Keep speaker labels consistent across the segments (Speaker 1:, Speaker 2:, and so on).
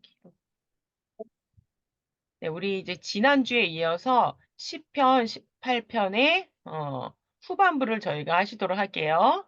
Speaker 1: 기록. 네, 우리 이제 지난주에 이어서 10편, 18편의 후반부를 저희가 하시도록 할게요.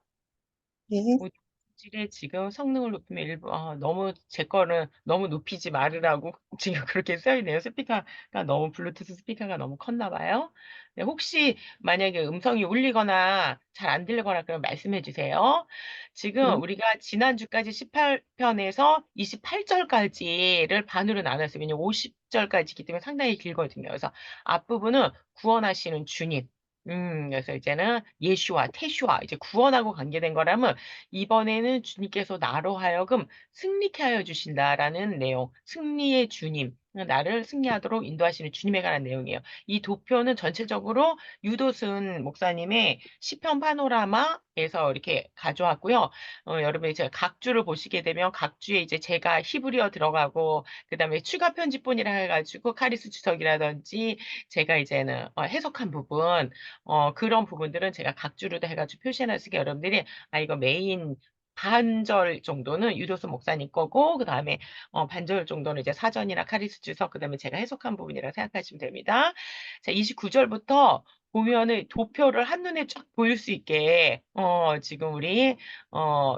Speaker 2: 네.
Speaker 1: 오디오질의 지금 성능을 높이면 일부 너무 제 거는 너무 높이지 말으라고 지금 그렇게 써 있네요. 스피커가 너무 블루투스 스피커가 너무 컸나 봐요. 네, 혹시 만약에 음성이 울리거나 잘 안 들리거나 그러면 말씀해 주세요. 지금
Speaker 2: 네.
Speaker 1: 우리가 지난주까지 18편에서 28절까지를 반으로 나눴어요. 왜냐면 50절까지이기 때문에 상당히 길거든요. 그래서 앞부분은 구원하시는 주님. 그래서 이제는 예슈와 테슈아 이제 구원하고 관계된 거라면 이번에는 주님께서 나로 하여금 승리케 하여 주신다라는 내용. 승리의 주님. 나를 승리하도록 인도하시는 주님에 관한 내용이에요. 이 도표는 전체적으로 유도순 목사님의 시편 파노라마에서 이렇게 가져왔고요. 여러분이 제가 각주를 보시게 되면 각주에 이제 제가 히브리어 들어가고 그다음에 추가 편집본이라 해가지고 카리스 주석이라든지 제가 이제는 해석한 부분 그런 부분들은 제가 각주로 해가지고 표시해놨으니까 여러분들이 이거 메인 반절 정도는 유도수 목사님 거고, 그 다음에, 반절 정도는 이제 사전이나 카리스 주석, 그 다음에 제가 해석한 부분이라고 생각하시면 됩니다. 자, 29절부터 보면은 도표를 한눈에 쫙 보일 수 있게, 지금 우리,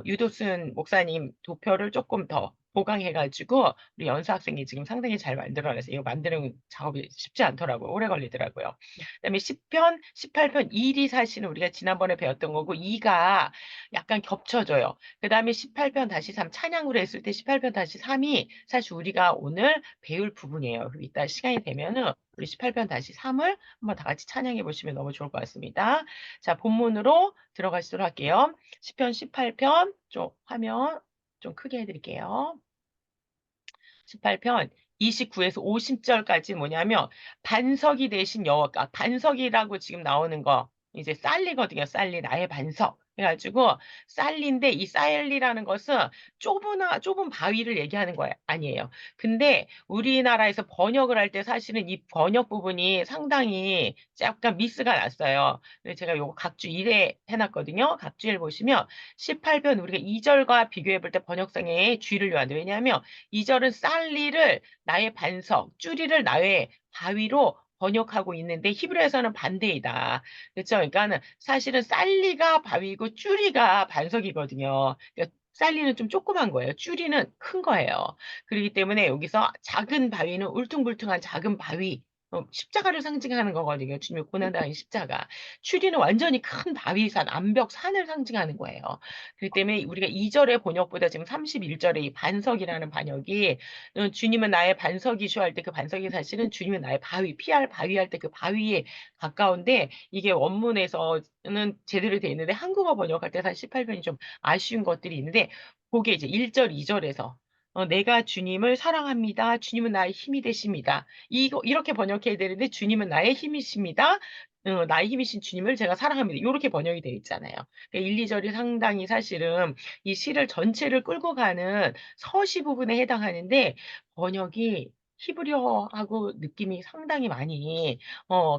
Speaker 1: 유도순 목사님 도표를 조금 더 보강해가지고, 우리 연수 학생이 지금 상당히 잘 만들어내서 이거 만드는 작업이 쉽지 않더라고요. 오래 걸리더라고요. 그다음에 10편, 18편 1이 사실은 우리가 지난번에 배웠던 거고 2가 약간 겹쳐져요. 그다음에 18편 다시 3 찬양으로 했을 때 18편 다시 3이 사실 우리가 오늘 배울 부분이에요. 그럼 이따 시간이 되면은 우리 18편 다시 3을 한번 다 같이 찬양해 보시면 너무 좋을 것 같습니다. 자, 본문으로 들어가시도록 할게요. 10편, 18편 좀 화면 좀 크게 해드릴게요. 18편 29에서 50절까지 뭐냐면 반석이 되신 여호와가 반석이라고 지금 나오는 거 이제 쌀리거든요. 쌀리 나의 반석. 해가지고 쌀리인데 이 쌀리라는 것은 좁은 바위를 얘기하는 거예요. 아니에요. 근데 우리나라에서 번역을 할 때 사실은 이 번역 부분이 상당히 약간 미스가 났어요. 그래서 제가 요거 각주 1에 해놨거든요. 각주 1 보시면 18편 우리가 2절과 비교해 볼 때 번역성에 주의를 요한다. 왜냐하면 2절은 쌀리를 나의 반석, 쭈리를 나의 바위로 번역하고 있는데 히브리어에서는 반대이다. 그렇죠? 그러니까는 사실은 쌀리가 바위고 쭈리가 반석이거든요. 그러니까 쌀리는 좀 조그만 거예요. 쭈리는 큰 거예요. 그렇기 때문에 여기서 작은 바위는 울퉁불퉁한 작은 바위, 십자가를 상징하는 거거든요. 주님의 고난당한 십자가. 추리는 완전히 큰 바위산, 암벽, 산을 상징하는 거예요. 그렇기 때문에 우리가 2절의 번역보다 지금 31절의 이 반석이라는 반역이 주님은 나의 반석이시오 할 때 그 반석이 사실은 주님은 나의 바위, 피할 바위 할 때 그 바위에 가까운데 이게 원문에서는 제대로 돼 있는데 한국어 번역할 때 사실 18편이 좀 아쉬운 것들이 있는데 그게 이제 1절, 2절에서 내가 주님을 사랑합니다. 주님은 나의 힘이 되십니다. 이렇게 번역해야 되는데 주님은 나의 힘이십니다. 나의 힘이신 주님을 제가 사랑합니다. 이렇게 번역이 되어 있잖아요. 그러니까 1, 2절이 상당히 사실은 이 시를 전체를 끌고 가는 서시 부분에 해당하는데 번역이 히브리어하고 느낌이 상당히 많이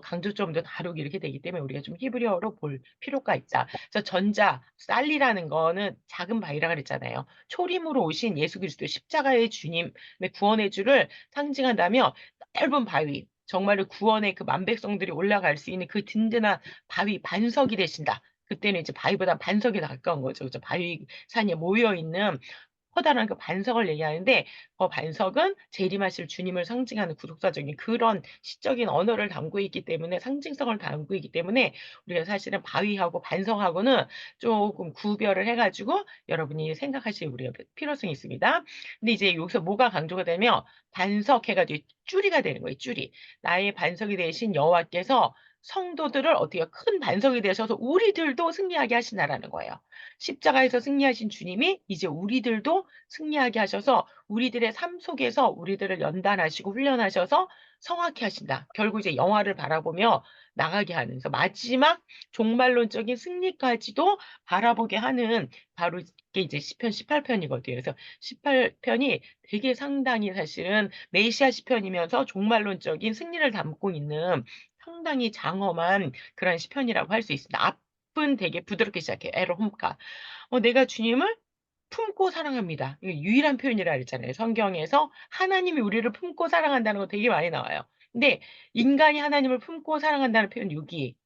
Speaker 1: 강조점도 다르고 이렇게 되기 때문에 우리가 좀 히브리어로 볼 필요가 있다. 그래서 전자, 쌀리라는 거는 작은 바위라 그랬잖아요. 초림으로 오신 예수 그리스도 십자가의 주님의 구원의 주를 상징한다며 넓은 바위, 정말로 구원의 그 만백성들이 올라갈 수 있는 그 든든한 바위 반석이 되신다. 그때는 이제 바위보다 반석에 더 가까운 거죠. 그죠? 바위 산이 모여 있는 커다란 그 반석을 얘기하는데 그 반석은 재림하실 주님을 상징하는 구속사적인 그런 시적인 언어를 담고 있기 때문에 상징성을 담고 있기 때문에 우리가 사실은 바위하고 반석하고는 조금 구별을 해가지고 여러분이 생각하실 우리가 필요성이 있습니다. 근데 이제 여기서 뭐가 강조가 되면 반석 해가지고 쭈리가 되는 거예요. 쭈리. 나의 반석이 되신 여호와께서 성도들을 어떻게 큰 반석이 되셔서 우리들도 승리하게 하신다라는 거예요. 십자가에서 승리하신 주님이 이제 우리들도 승리하게 하셔서 우리들의 삶 속에서 우리들을 연단하시고 훈련하셔서 성화케 하신다. 결국 이제 영화를 바라보며 나가게 하는 그래서 마지막 종말론적인 승리까지도 바라보게 하는 바로 이게 이제 시편 18편이거든요. 그래서 18편이 되게 상당히 사실은 메시아 시편이면서 종말론적인 승리를 담고 있는 상당히 장엄한 그런 시편이라고 할 수 있습니다. 앞은 되게 부드럽게 시작해요. 에로 홈카. 내가 주님을 품고 사랑합니다. 이게 유일한 표현이라 그랬잖아요. 성경에서 하나님이 우리를 품고 사랑한다는 거 되게 많이 나와요. 근데 인간이 하나님을 품고 사랑한다는 표현 여기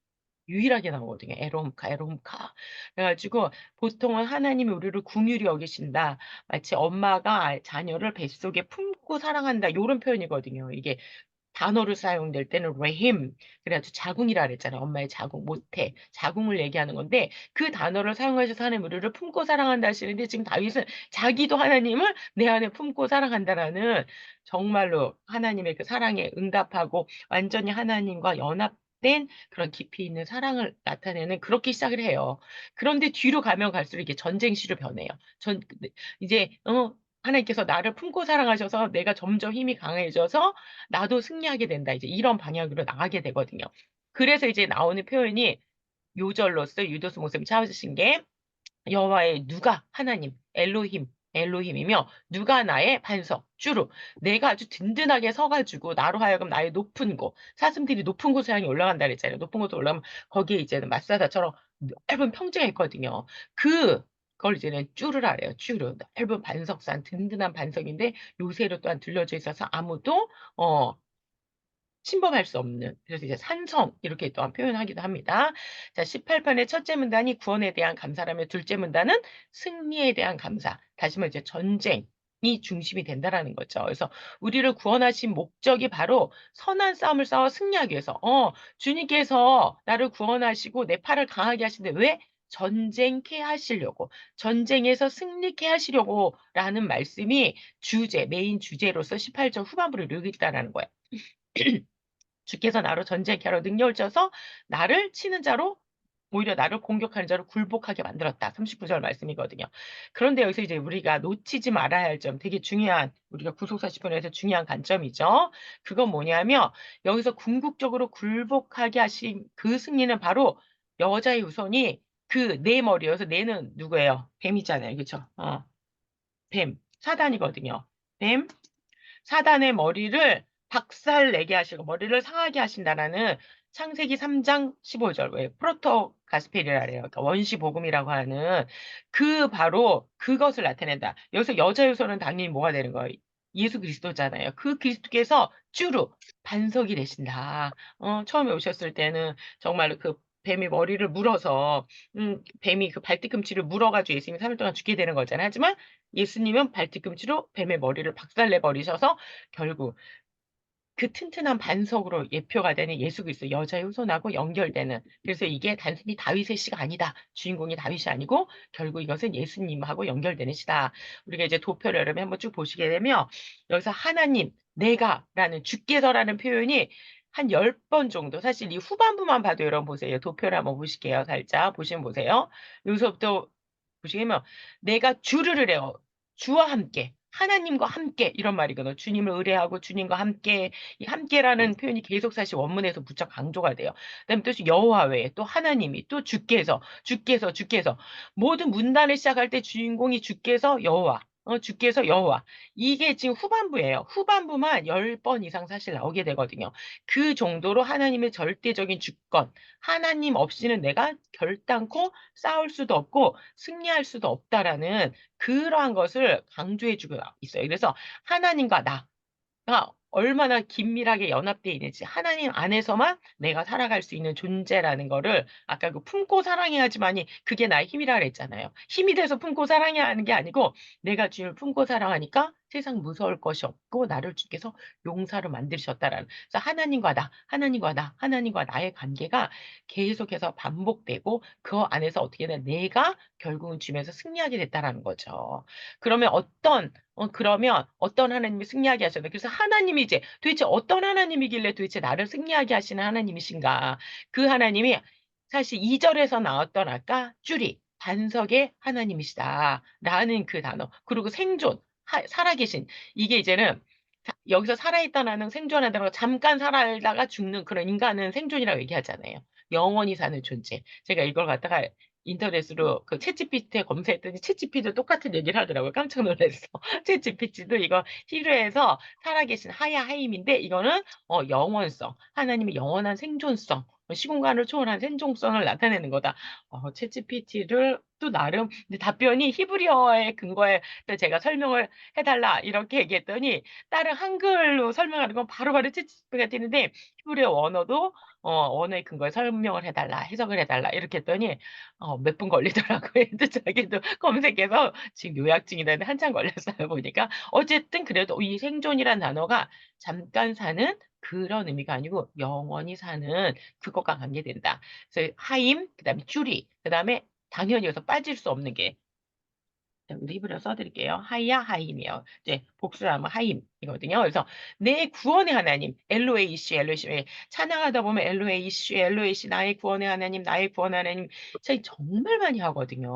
Speaker 1: 유일하게 나오거든요. 에롬카, 에롬카. 그래 가지고 보통은 하나님이 우리를 긍휼히 여기신다. 마치 엄마가 자녀를 뱃속에 품고 사랑한다 요런 표현이거든요. 이게 단어로 사용될 때는 레힘 그래 가지고 자궁이라 그랬잖아요. 엄마의 자궁, 모태, 자궁을 얘기하는 건데 그 단어를 사용하셔서 하나님 우리를 품고 사랑한다 하시는데 지금 다윗은 자기도 하나님을 내 안에 품고 사랑한다라는 정말로 하나님의 그 사랑에 응답하고 완전히 하나님과 연합된 그런 깊이 있는 사랑을 나타내는 그렇게 시작을 해요. 그런데 뒤로 가면 갈수록 이게 전쟁시로 변해요. 전 네 이제 하나님께서 나를 품고 사랑하셔서 내가 점점 힘이 강해져서 나도 승리하게 된다. 이제 이런 방향으로 나가게 되거든요. 그래서 이제 나오는 표현이 요절로서 유도스 목사님이 찾으신 게 여호와의 누가 하나님 엘로힘, 엘로힘이며 누가 나의 반석 쭈루 내가 아주 든든하게 서 가지고 나로 하여금 나의 높은 곳 사슴들이 높은 곳을 향해 올라간다 그랬잖아요. 높은 곳으로 올라가면 거기에 이제는 마사다처럼 넓은 평지가 있거든요. 그걸 이제는 쭈루라 그래요. 쭈루. 넓은 반석산 든든한 반석인데 요새로 또한 둘러져 있어서 아무도 어 침범할 수 없는 그래서 이제 산성 이렇게 또한 표현하기도 합니다. 자 18편의 첫째 문단이 구원에 대한 감사라며 둘째 문단은 승리에 대한 감사. 다시 말해 이제 전쟁이 중심이 된다라는 거죠. 그래서 우리를 구원하신 목적이 바로 선한 싸움을 싸워 승리하기 위해서 주님께서 나를 구원하시고 내 팔을 강하게 하시는데 왜? 전쟁케 하시려고 전쟁에서 승리케 하시려고라는 말씀이 주제 메인 주제로서 18절 후반부를 이루고 있다라는 거예요. 주께서 나로 전쟁케 하러 능력을 줘서 나를 치는 자로 오히려 나를 공격하는 자로 굴복하게 만들었다. 39절 말씀이거든요. 그런데 여기서 이제 우리가 놓치지 말아야 할 점 되게 중요한 우리가 구속사 시편에서 중요한 관점이죠. 그건 뭐냐면 여기서 궁극적으로 굴복하게 하신 그 승리는 바로 여자의 후손이 그 네 머리 여기서 네는 누구예요? 뱀이잖아요. 그쵸? 뱀. 사단이거든요. 뱀. 사단의 머리를 박살내게 하시고 머리를 상하게 하신다라는 창세기 3장 15절 왜 프로토 가스펠이라 그래요. 그러니까 원시 복음이라고 하는 그 바로 그것을 나타낸다. 여기서 여자 요소는 당연히 뭐가 되는 거예요? 예수 그리스도잖아요. 그 그리스도께서 쭈루 반석이 되신다. 처음에 오셨을 때는 정말로 그 뱀이 머리를 물어서 뱀이 그 발뒤꿈치를 물어 가지고 예수님이 3일 동안 죽게 되는 거잖아요. 하지만 예수님은 발뒤꿈치로 뱀의 머리를 박살내 버리셔서 결국 그 튼튼한 반석으로 예표가 되는 예수 그리스도 여자의 후손하고 연결되는 그래서 이게 단순히 다윗의 시가 아니다. 주인공이 다윗이 아니고 결국 이것은 예수님하고 연결되는 시다. 우리가 이제 도표를 여러분 한번 쭉 보시게 되면 여기서 하나님, 내가라는 주께서라는 표현이 한 10번 정도 사실 이 후반부만 봐도 여러분 보세요. 도표를 한번 보실게요. 살짝 보시면 보세요. 여기서부터 보시면 내가 주를 의뢰하고 주와 함께 하나님과 함께 이런 말이거든요. 주님을 의뢰하고 주님과 함께 이 함께라는 표현이 계속 사실 원문에서 무척 강조가 돼요. 그다음에 또 여호와 외에 또 하나님이 또 주께서 모든 문단을 시작할 때 주인공이 주께서 여호와 주께서 여호와 이게 지금 후반부예요. 후반부만 10번 이상 사실 나오게 되거든요. 그 정도로 하나님의 절대적인 주권 하나님 없이는 내가 결단코 싸울 수도 없고 승리할 수도 없다라는 그러한 것을 강조해 주고 있어요. 그래서 하나님과 나가 얼마나 긴밀하게 연합되어 있는지 하나님 안에서만 내가 살아갈 수 있는 존재라는 거를 아까 그 품고 사랑해야지만이 그게 나의 힘이라 그랬잖아요. 힘이 돼서 품고 사랑해야 하는 게 아니고 내가 주님을 품고 사랑하니까 세상 무서울 것이 없고 나를 주께서 용사로 만드셨다라는 그래서 하나님과 나의 관계가 계속해서 반복되고 그 안에서 어떻게든 내가 결국은 주님에서 승리하게 됐다라는 거죠. 그러면 어떤 하나님이 승리하게 하셨나? 그래서 하나님이 이제 도대체 어떤 하나님이길래 도대체 나를 승리하게 하시는 하나님이신가? 그 하나님이 사실 2 절에서 나왔던 아까 쭈리 반석의 하나님이시다라는 그 단어. 그리고 생존, 살아계신 이게 이제는 여기서 살아있다라는 생존한다는 거 잠깐 살다가 죽는 그런 인간은 생존이라고 얘기하잖아요. 영원히 사는 존재. 제가 이걸 갖다가 인터넷으로 그 챗GPT에 검색했더니 챗GPT도 똑같은 얘기를 하더라고요. 깜짝 놀랐어. 챗GPT도 이거 희뢰해서 살아계신 하야 하임인데 이거는 영원성, 하나님의 영원한 생존성 시공간을 초월한 생존성을 나타내는 거다. 챗GPT를 또 나름 근데 답변이 히브리어에 근거해서 제가 설명을 해 달라 이렇게 얘기했더니 다른 한글로 설명하는 건 바로바로 챗GPT가 뜨는데 히브리어 원어도 언어의 근거에 설명을 해 달라, 해석을 해 달라 이렇게 했더니 몇 분 걸리더라고요. 또 자기도 검색해서 지금 요약 중이라는데 한참 걸렸어요 보니까. 어쨌든 그래도 이 생존이란 단어가 잠깐 사는 그런 의미가 아니고 영원히 사는 그것과 관계된다. 그래서 하임, 그다음에 쭈리, 그다음에 당연히 여기서 빠질 수 없는 게 우리 히브리어 써 드릴게요. 하야 하임이에요. 이제 복수를 하면 하임이거든요. 그래서 내 구원의 하나님 엘로에이시 엘로에이시 예 찬양하다 보면 엘로에이시 엘로에이시 나의 구원의 하나님 나의 구원의 하나님 저희 정말 많이 하거든요.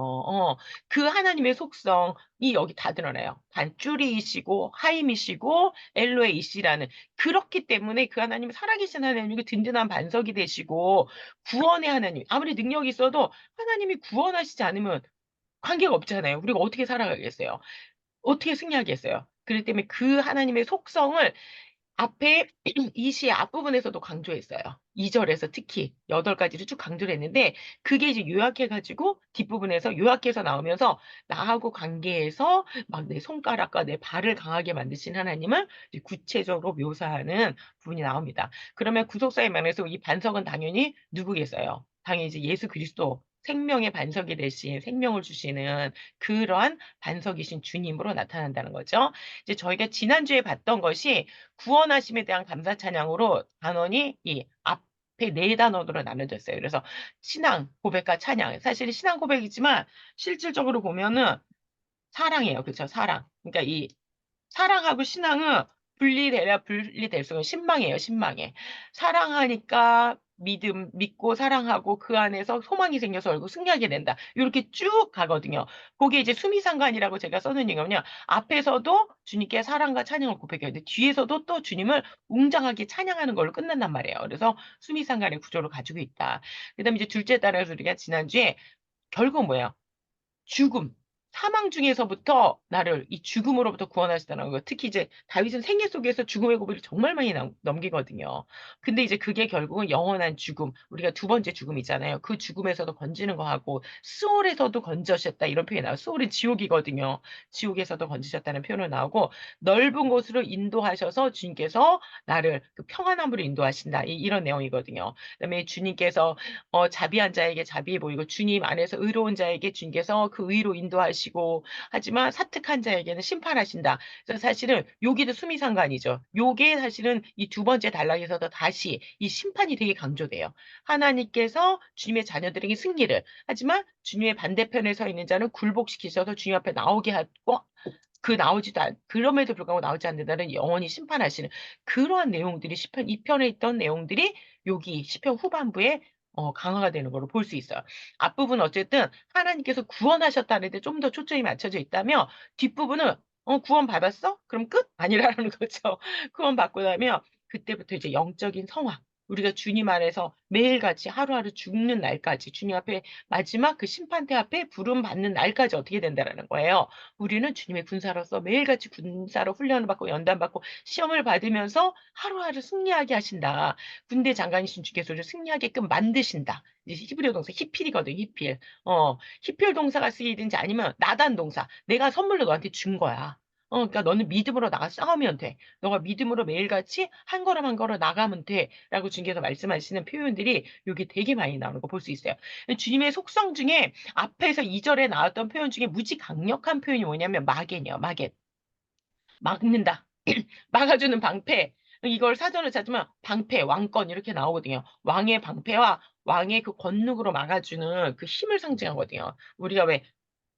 Speaker 1: 그 하나님의 속성이 여기 다 드러나요. 단줄이시고 하임이시고 엘로에이시라는 그렇기 때문에 그 하나님은 살아계신 하나님이고 든든한 반석이 되시고 구원의 하나님 아무리 능력이 있어도 하나님이 구원하시지 않으면 관계가 없잖아요. 우리가 어떻게 살아가겠어요? 어떻게 승리하겠어요? 그렇기 때문에 그 하나님의 속성을 앞에 이 시의 앞부분에서도 강조했어요. 2 절에서 특히 8 가지를 쭉 강조를 했는데 그게 이제 요약해 가지고 뒷부분에서 요약해서 나오면서 나하고 관계에서 막 내 손가락과 내 발을 강하게 만드신 하나님을 이제 구체적으로 묘사하는 부분이 나옵니다. 그러면 구속사의 면에서 이 반석은 당연히 누구겠어요? 당연히 이제 예수 그리스도 생명의 반석이 되신 생명을 주시는 그러한 반석이신 주님으로 나타난다는 거죠. 이제 저희가 지난주에 봤던 것이 구원하심에 대한 감사 찬양으로 단원이 이 앞에 4 단원으로 나눠졌어요. 그래서 신앙, 고백과 찬양. 사실은 신앙 고백이지만 실질적으로 보면은 사랑이에요. 그쵸? 사랑. 그러니까 이 사랑하고 신앙은 분리되려 분리될 수가 신망이에요, 신망에. 사랑하니까 믿고 사랑하고 그 안에서 소망이 생겨서 결국 승리하게 된다. 요렇게 쭉 가거든요. 고게 이제 수미상관이라고 제가 써 놓은 이유는요. 앞에서도 주님께 사랑과 찬양을 고백해요. 근데 뒤에서도 또 주님을 웅장하게 찬양하는 걸로 끝난단 말이에요. 그래서 수미상관의 구조를 가지고 있다. 그다음에 이제 둘째 따라서 우리가 지난주에 결국 뭐예요? 죽음, 사망 중에서부터 나를 이 죽음으로부터 구원하시더라는 거예요. 특히 이제 다윗은 생애 속에서 죽음의 고비를 정말 많이 넘기거든요. 근데 이제 그게 결국은 영원한 죽음, 우리가 두 번째 죽음이잖아요. 그 죽음에서도 건지는 거하고 스올에서도 건져셨다 이런 표현이 나와요. 스올은 지옥이거든요. 지옥에서도 건지셨다는 표현으로 나오고 넓은 곳으로 인도하셔서 주님께서 나를 그 평안함으로 인도하신다. 이런 내용이거든요. 그다음에 주님께서 자비한 자에게 자비해 보이고 주님 안에서 의로운 자에게 주님께서 그 의로 인도하시고 하지만 사특한 자에게는 심판하신다. 그래서 사실은 여기도 수미상관이죠. 요게 사실은 이 두 번째 단락에서도 다시 이 심판이 되게 강조돼요. 하나님께서 주님의 자녀들에게 승리를 하지만 주님의 반대편에 서 있는 자는 굴복시키셔서 주님 앞에 나오게 하고 그 나오지도 않 그럼에도 불구하고 나오지 않는다는 영원히 심판하시는 그러한 내용들이 시편 2 편에 있던 내용들이 여기 시편 후반부에 강화가 되는 걸로 볼 수 있어요. 앞부분은 어쨌든 하나님께서 구원하셨다는 데 좀 더 초점이 맞춰져 있다면 뒷부분은 구원받았어? 그럼 끝? 아니라는 거죠. 구원받고 나면 그때부터 이제 영적인 성화 우리가 주님 안에서 매일같이 하루하루 죽는 날까지 주님 앞에 마지막 그 심판대 앞에 부름받는 날까지 어떻게 된다라는 거예요. 우리는 주님의 군사로서 매일같이 군사로 훈련을 받고 연단받고 시험을 받으면서 하루하루 승리하게 하신다. 군대 장관이신 주께서 우리를 승리하게끔 만드신다. 이제 히브리어 동사 히필이거든요, 히필. 히필 동사가 쓰이든지 아니면 나단 동사. 내가 선물로 너한테 준 거야. 그러니까 너는 믿음으로 나가 싸우면 돼. 너가 믿음으로 매일같이 한 걸음 한 걸음 나가면 돼.'라고 주님께서 말씀하시는 표현들이 여기 되게 많이 나오는 거 볼 수 있어요. 주님의 속성 중에 앞에서 2 절에 나왔던 표현 중에 무지 강력한 표현이 뭐냐면 마겐이에요, 마겐. 막는다. 막아주는 방패. 이걸 사전을 찾으면 방패, 왕권 이렇게 나오거든요. 왕의 방패와 왕의 그 권능으로 막아주는 그 힘을 상징하거든요. 우리가 왜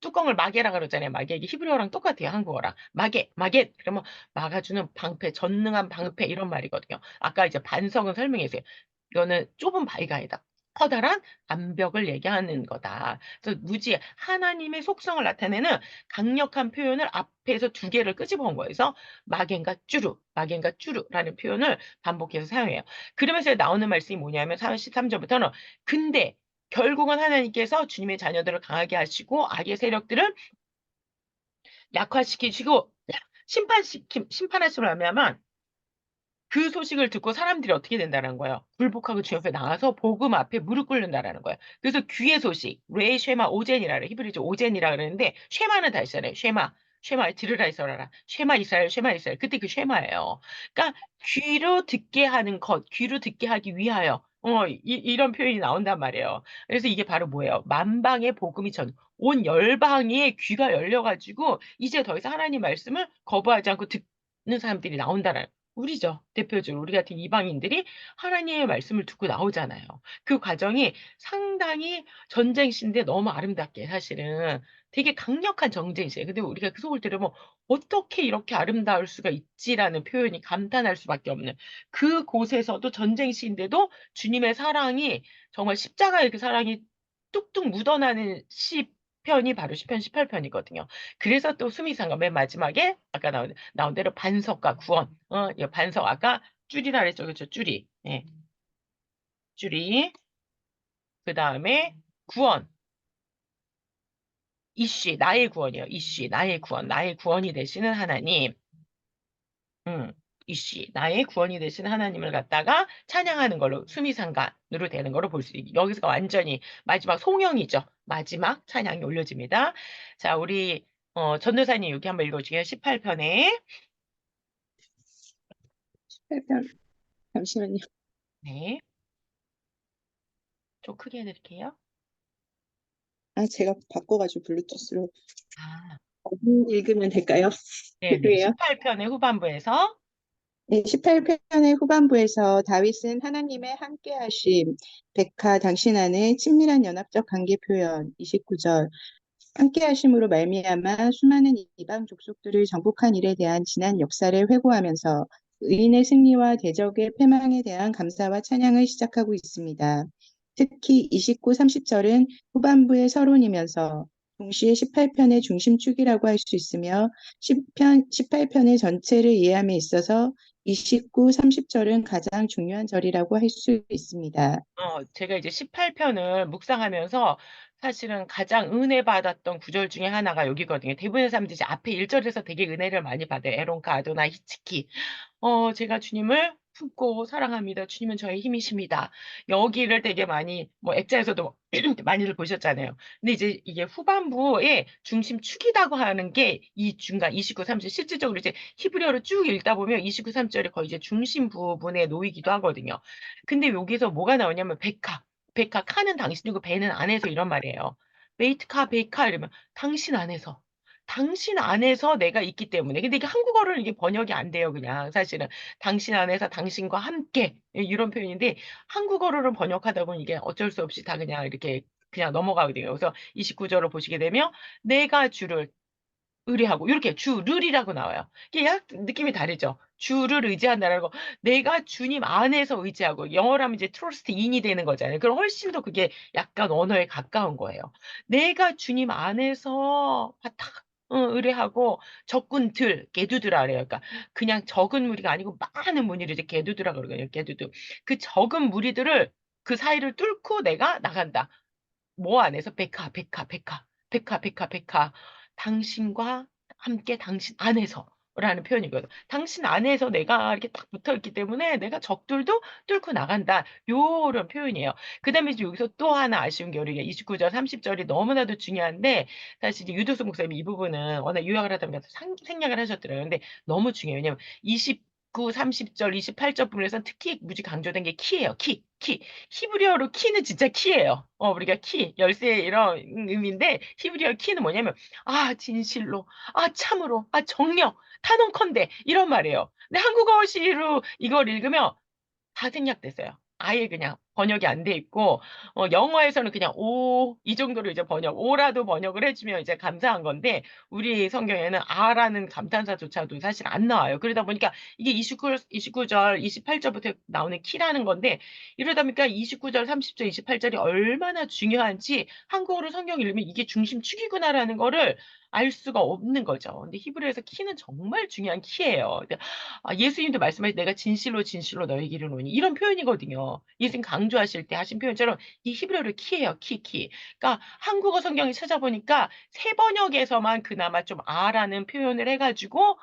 Speaker 1: 뚜껑을 마개라 그러잖아요. 마개. 이게 히브리어랑 똑같아요, 한국어랑. 마개, 마겟 그러면 막아주는 방패, 전능한 방패 이런 말이거든요. 아까 이제 반석은 설명했어요. 이거는 좁은 바위가 아니다. 커다란 암벽을 얘기하는 거다. 그래서 무지 하나님의 속성을 나타내는 강력한 표현을 앞에서 2 개를 끄집어 온 거예요. 그래서 마겐과 쭈루라는 표현을 반복해서 사용해요. 그러면서 나오는 말씀이 뭐냐면 43 절부터는 근데 결국은 하나님께서 주님의 자녀들을 강하게 하시고 악의 세력들을 약화시키시고 심판하심으로 말미암아 그 소식을 듣고 사람들이 어떻게 된다는 거예요? 굴복하고 주 옆에 나가서 복음 앞에 무릎 꿇는다라는 거예요. 그래서 귀의 소식, 레 쉐마 오젠이라 그래. 히브리죠. 오젠이라 그러는데 쉐마는 다 있잖아요. 쉐마. 쉐마 들으라 이스라엘아. 쉐마 이스라엘, 쉐마 이스라엘. 그때 그 쉐마예요. 그러니까 귀로 듣게 하는 것, 귀로 듣게 하기 위하여 이런 표현이 나온단 말이에요. 그래서 이게 바로 뭐예요? 만방의 복음이 온 열방의 귀가 열려가지고 이제 더 이상 하나님 말씀을 거부하지 않고 듣는 사람들이 나온다는 우리죠. 대표적으로 우리 같은 이방인들이 하나님의 말씀을 듣고 나오잖아요. 그 과정이 상당히 전쟁신데 너무 아름답게 사실은 되게 강력한 정쟁이세요. 근데 우리가 그 속을 들으면 어떻게 이렇게 아름다울 수가 있지라는 표현이 감탄할 수밖에 없는 그곳에서도 전쟁시인데도 주님의 사랑이 정말 십자가의 그 사랑이 뚝뚝 묻어나는 시편이 바로 시편 18편이거든요. 그래서 또 수미상가 맨 마지막에 아까 나온 대로 반석과 구원. 이 반석 아까 줄이라 그랬죠. 그렇죠. 줄이. 예. 줄이. 그다음에 구원. 이씨 나의 구원이요. 이씨 나의 구원. 나의 구원이 되시는 하나님. 음. 이씨 나의 구원이 되시는 하나님을 갖다가 찬양하는 걸로 수미상관으로 되는 걸로 볼 수 있 여기서 완전히 마지막 송영이죠. 마지막 찬양이 올려집니다. 자, 우리 전도사님 여기 한번 읽어 주세요. 18편에.
Speaker 2: 18편 잠시만요.
Speaker 1: 네. 좀 크게 해 드릴게요.
Speaker 2: 제가 바꿔가지고 블루투스로
Speaker 1: 아.
Speaker 2: 읽으면 될까요?
Speaker 1: 네네.
Speaker 2: 그래요?
Speaker 1: 18편의 후반부에서
Speaker 2: 네, 18편의 후반부에서 다윗은 하나님의 함께하심, 백하 당신 안에 친밀한 연합적 관계 표현, 29절 함께하심으로 말미암아 수많은 이방 족속들을 정복한 일에 대한 지난 역사를 회고하면서 의인의 승리와 대적의 패망에 대한 감사와 찬양을 시작하고 있습니다. 특히 29, 30절은 후반부의 서론이면서 동시에 18편의 중심축이라고 할 수 있으며 18편의 전체를 이해함에 있어서 29, 30절은 가장 중요한 절이라고 할 수 있습니다.
Speaker 1: 제가 이제 18편을 묵상하면서 사실은 가장 은혜 받았던 구절 중에 하나가 여기거든요. 대부분의 사람들이 이제 앞에 1절에서 되게 은혜를 많이 받아요. 에론카 아도나 히츠키. 제가 주님을 품고 사랑합니다. 주님은 저의 힘이십니다. 여기를 되게 많이 뭐 액자에서도 많이들 보셨잖아요. 근데 이제 이게 후반부에 중심축이라고 하는 게 이 중간 29, 30 실질적으로 이제 히브리어로 쭉 읽다 보면 29, 3절이 거의 이제 중심 부분에 놓이기도 하거든요. 근데 여기서 뭐가 나오냐면 백화. 백화 카는 당신이고 배는 안에서 이런 말이에요. 메이트카 베이카 이러면 당신 안에서. 당신 안에서 내가 있기 때문에. 근데 이게 한국어로는 이게 번역이 안 돼요, 그냥 사실은. 당신 안에서 당신과 함께 이런 표현인데 한국어로는 번역하다 보면 이게 어쩔 수 없이 다 그냥 이렇게 그냥 넘어가거든요. 그래서 29절을 보시게 되면 내가 주를 의뢰하고 이렇게 주를이라고 나와요. 이게 약 느낌이 다르죠. 주를 의지한다라는 거. 내가 주님 안에서 의지하고 영어로 하면 이제 trust in이 되는 거잖아요. 그럼 훨씬 더 그게 약간 언어에 가까운 거예요. 내가 주님 안에서 바짝 의뢰하고 적군들 게두드라 그래요. 그러니까 그냥 적은 무리가 아니고 많은 무리를 이제 게두드라 그러거든요. 게두드. 그 적은 무리들을 그 사이를 뚫고 내가 나간다. 뭐 안에서 백화, 백화, 백화, 백화, 백화, 백화. 당신과 함께 당신 안에서라는 표현이거든. 당신 안에서 내가 이렇게 딱 붙어 있기 때문에 내가 적들도 뚫고 나간다. 요런 표현이에요. 그다음에 이제 여기서 또 하나 아쉬운 게 우리가 29절, 30절이 너무나도 중요한데 사실 이제 유도수 목사님이 이 부분은 워낙 요약을 하다 보니까 생략을 하셨더라고요. 근데 너무 중요해요. 왜냐면 29, 30절, 28절 부분에서 특히 무지 강조된 게 키예요. 키, 키. 히브리어로 키는 진짜 키예요. 우리가 키, 열쇠 이런 의미인데 히브리어 키는 뭐냐면 진실로, 참으로, 정녕, 단언컨대 이런 말이에요. 근데 한국어시로 이걸 읽으면 다 생략됐어요. 아예 그냥 번역이 안 돼 있고 영어에서는 그냥 오 이 정도로 이제 오라도 번역을 해 주면 이제 감사한 건데 우리 성경에는 아라는 감탄사조차도 사실 안 나와요. 그러다 보니까 이게 29절, 28절부터 나오는 키라는 건데 이러다 보니까 29절, 30절, 28절이 얼마나 중요한지 한국어로 성경 읽으면 '이게 중심축이구나.'라는 거를 알 수가 없는 거죠. 근데 히브리어에서 키는 정말 중요한 키예요. 예수님도 말씀하신 "내가 진실로 진실로 너에게 이르노니." 이런 표현이거든요. 예수님 강조하실 때 하신 표현처럼 이 히브리어로 키예요. 키, 키. 그러니까 한국어 성경을 찾아보니까 새 번역에서만 그나마 좀 라는 표현을 해 가지고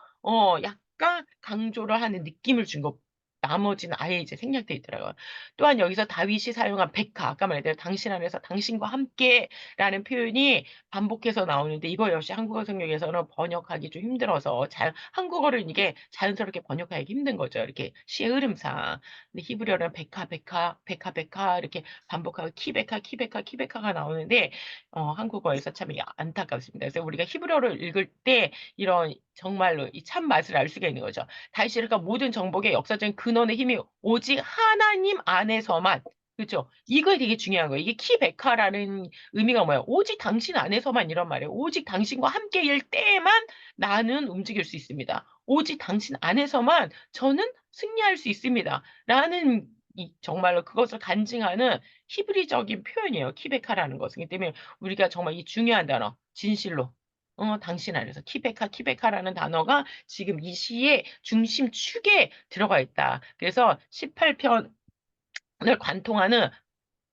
Speaker 1: 약간 강조를 하는 느낌을 준 것 나머지는 아예 이제 생략돼 있더라고요. 또한 여기서 다윗이 사용한 백하, 아까 말했대로 당신 안에서 당신과 함께라는 표현이 반복해서 나오는데 이거 역시 한국어 성경에서는 번역하기 좀 힘들어서 한국어를 이게 자연스럽게 번역하기 힘든 거죠. 이렇게 시의 흐름상. 근데 히브리어는 백하, 백하, 백하, 백하 이렇게 반복하고 키백하, 키백하, 키백하가 나오는데 한국어에서 참 안타깝습니다. 그래서 우리가 히브리어를 읽을 때 이런 정말로 이 참 맛을 알 수가 있는 거죠. 다시 그러니까 모든 정복의 역사적인 근원의 힘이 오직 하나님 안에서만 그렇죠? 이거 되게 중요한 거예요. 이게 키베카라는 의미가 뭐예요? 오직 당신 안에서만 이런 말이에요. 오직 당신과 함께일 때만 나는 움직일 수 있습니다. 오직 당신 안에서만 저는 승리할 수 있습니다. 라는 정말로 그것을 간증하는 히브리적인 표현이에요. 키베카라는 것은. 그렇기 때문에 우리가 정말 이 중요한 단어, 진실로 당신 안에서 키베카라는 단어가 지금 이 시의 중심축에 들어가 있다. 그래서 18편을 관통하는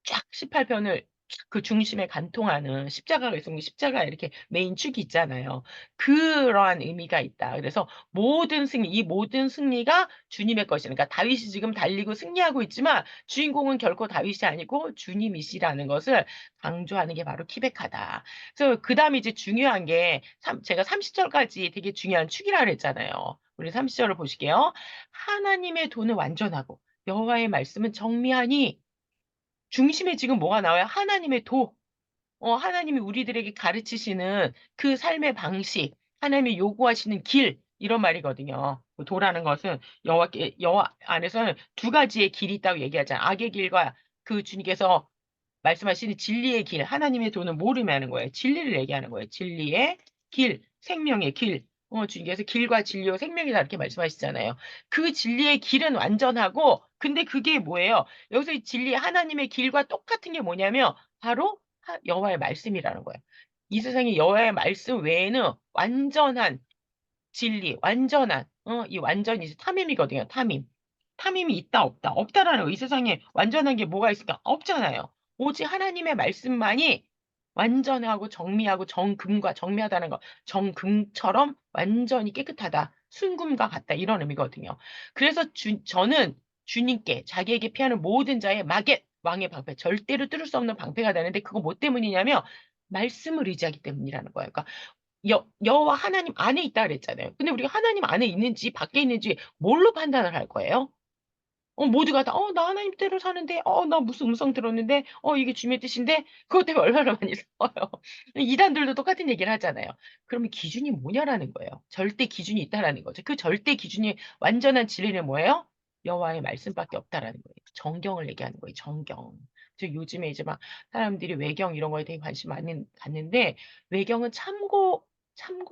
Speaker 1: 쫙 18편을 그 중심에 간통하는 십자가가 있으면 십자가 이렇게 메인 축이 있잖아요. 그러한 의미가 있다. 그래서 모든 승리, 이 모든 승리가 주님의 것이니까 그러니까 다윗이 지금 달리고 승리하고 있지만 주인공은 결코 다윗이 아니고 주님이시라는 것을 강조하는 게 바로 키베카다. 그래서 그 다음에 이제 중요한 게 제가 30절까지 되게 중요한 축이라 그랬잖아요. 우리 30절을 보실게요. 하나님의 도는 완전하고 여호와의 말씀은 정미하니 중심에 지금 뭐가 나와요? 하나님의 도. 하나님이 우리들에게 가르치시는 그 삶의 방식, 하나님이 요구하시는 길, 이런 말이거든요. 그 도라는 것은 여호와 안에서는 두 가지의 길이 있다고 얘기하잖아요. 악의 길과 그 주님께서 말씀하시는 진리의 길, 하나님의 도는 뭐를 의미하는 거예요? 진리를 얘기하는 거예요. 진리의 길, 생명의 길. 주님께서 길과 진리와 생명이다 이렇게 말씀하시잖아요. 그 진리의 길은 완전하고, 근데 그게 뭐예요? 여기서 이 진리, 하나님의 길과 똑같은 게 뭐냐면, 바로 여호와의 말씀이라는 거예요. 이 세상에 여호와의 말씀 외에는 완전한 진리, 완전한, 이 완전히 이제 탐임이거든요, 탐임. 탐임이 있다, 없다. 없다라는 거. 이 세상에 완전한 게 뭐가 있을까? 없잖아요. 오직 하나님의 말씀만이 완전하고 정미하고 정금과 정미하다는 거. 정금처럼 완전히 깨끗하다. 순금과 같다. 이런 의미거든요. 그래서 저는 주님께 자기에게 피하는 모든 자의 마겟, 왕의 방패, 절대로 뚫을 수 없는 방패가 되는데 그거 뭐 때문이냐면 말씀을 의지하기 때문이라는 거예요. 그러니까 여호와 하나님 안에 있다 그랬잖아요. 근데 우리가 하나님 안에 있는지 밖에 있는지 뭘로 판단을 할 거예요? 모두가 다, 나 하나님 대로 사는데, 나 무슨 음성 들었는데, 이게 주님의 뜻인데, 그것 때문에 얼마나 많이 싸워요. 이단들도 똑같은 얘기를 하잖아요. 그러면 기준이 뭐냐라는 거예요. 절대 기준이 있다라는 거죠. 그 절대 기준이 완전한 진리는 뭐예요? 여호와의 말씀밖에 없다라는 거예요. 정경을 얘기하는 거예요. 정경. 저 요즘에 이제 막 사람들이 외경 이런 거에 되게 관심 많이 갖는데, 외경은 참고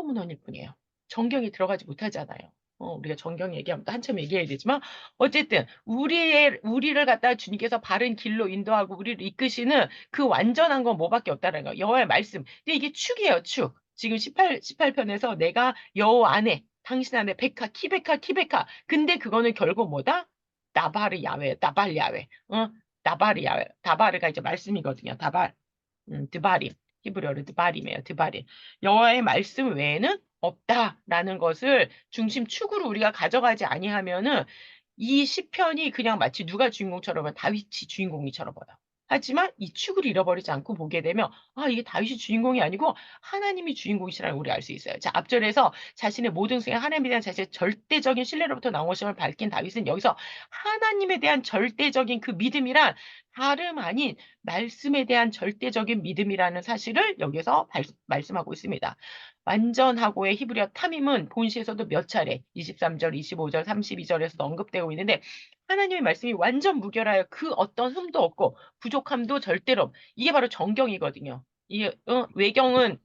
Speaker 1: 문헌일 뿐이에요. 정경이 들어가지 못하잖아요. 우리가 정경 얘기하면 또 한참 얘기해야 되지만, 어쨌든 우리를 갖다가 주님께서 바른 길로 인도하고 우리를 이끄시는 그 완전한 건 뭐밖에 없다는 거예요. 여호와의 말씀. 근데 이게 축이에요, 축. 지금 18편에서 내가 여호와 안에 당신 안에 키베카 키베카. 근데 그거는 결국 뭐다? 나바르 야외, 나발 야외. 나바르 야외. 다바르가 이제 말씀이거든요. 다발. 드바림. 히브리어로 드바림이에요. 드바림. 여호와의 말씀 외에는 없다라는 것을 중심축으로 우리가 가져가지 아니하면은 이 시편이 그냥 마치 누가 주인공처럼 다윗이 주인공이처럼 보여. 하지만 이 축을 잃어버리지 않고 보게 되면 이게 다윗이 주인공이 아니고 하나님이 주인공이시라는 걸 우리가 알 수 있어요. 자, 앞절에서 자신의 모든 생에 하나님에 대한 자신의 절대적인 신뢰로부터 나온 것임을 밝힌 다윗은 여기서 하나님에 대한 절대적인 그 믿음이란 다름 아닌 말씀에 대한 절대적인 믿음이라는 사실을 여기서 말씀하고 있습니다. 완전하고의 히브리어 탐임은 본시에서도 몇 차례 23절, 25절, 32절에서도 언급되고 있는데 하나님의 말씀이 완전 무결하여 그 어떤 흠도 없고 부족함도 절대로 이게 바로 정경이거든요. 이게 외경은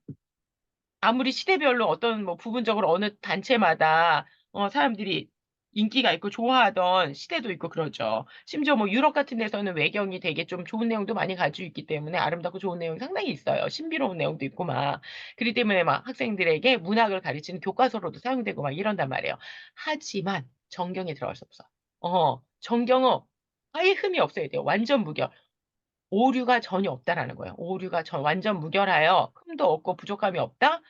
Speaker 1: 아무리 시대별로 어떤 뭐 부분적으로 어느 단체마다 사람들이 인기가 있고 좋아하던 시대도 있고 그러죠. 심지어 뭐 유럽 같은 데서는 외경이 되게 좀 좋은 내용도 많이 가지고 있기 때문에 아름답고 좋은 내용이 상당히 있어요. 신비로운 내용도 있고 막. 그렇기 때문에 막 학생들에게 문학을 가르치는 교과서로도 사용되고 막 이런단 말이에요. 하지만 정경에 들어갈 수 없어. 정경은 아예 흠이 없어야 돼요. 완전 무결. 오류가 전혀 없다라는 거예요. 오류가 완전 무결하여 흠도 없고 부족함이 없다.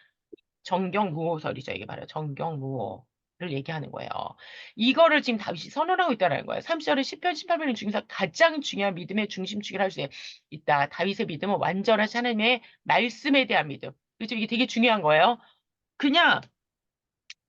Speaker 1: 정경무오설이죠. 이게 바로 정경무오. 얘기하는 거예요. 이거를 지금 다윗이 선언하고 있다는 거예요. 3절은 시편 18편 중에서 가장 중요한 믿음의 중심축이라 할 수 있다. 다윗의 믿음은 완전하신 하나님의 말씀에 대한 믿음. 그렇죠? 이게 되게 중요한 거예요. 그냥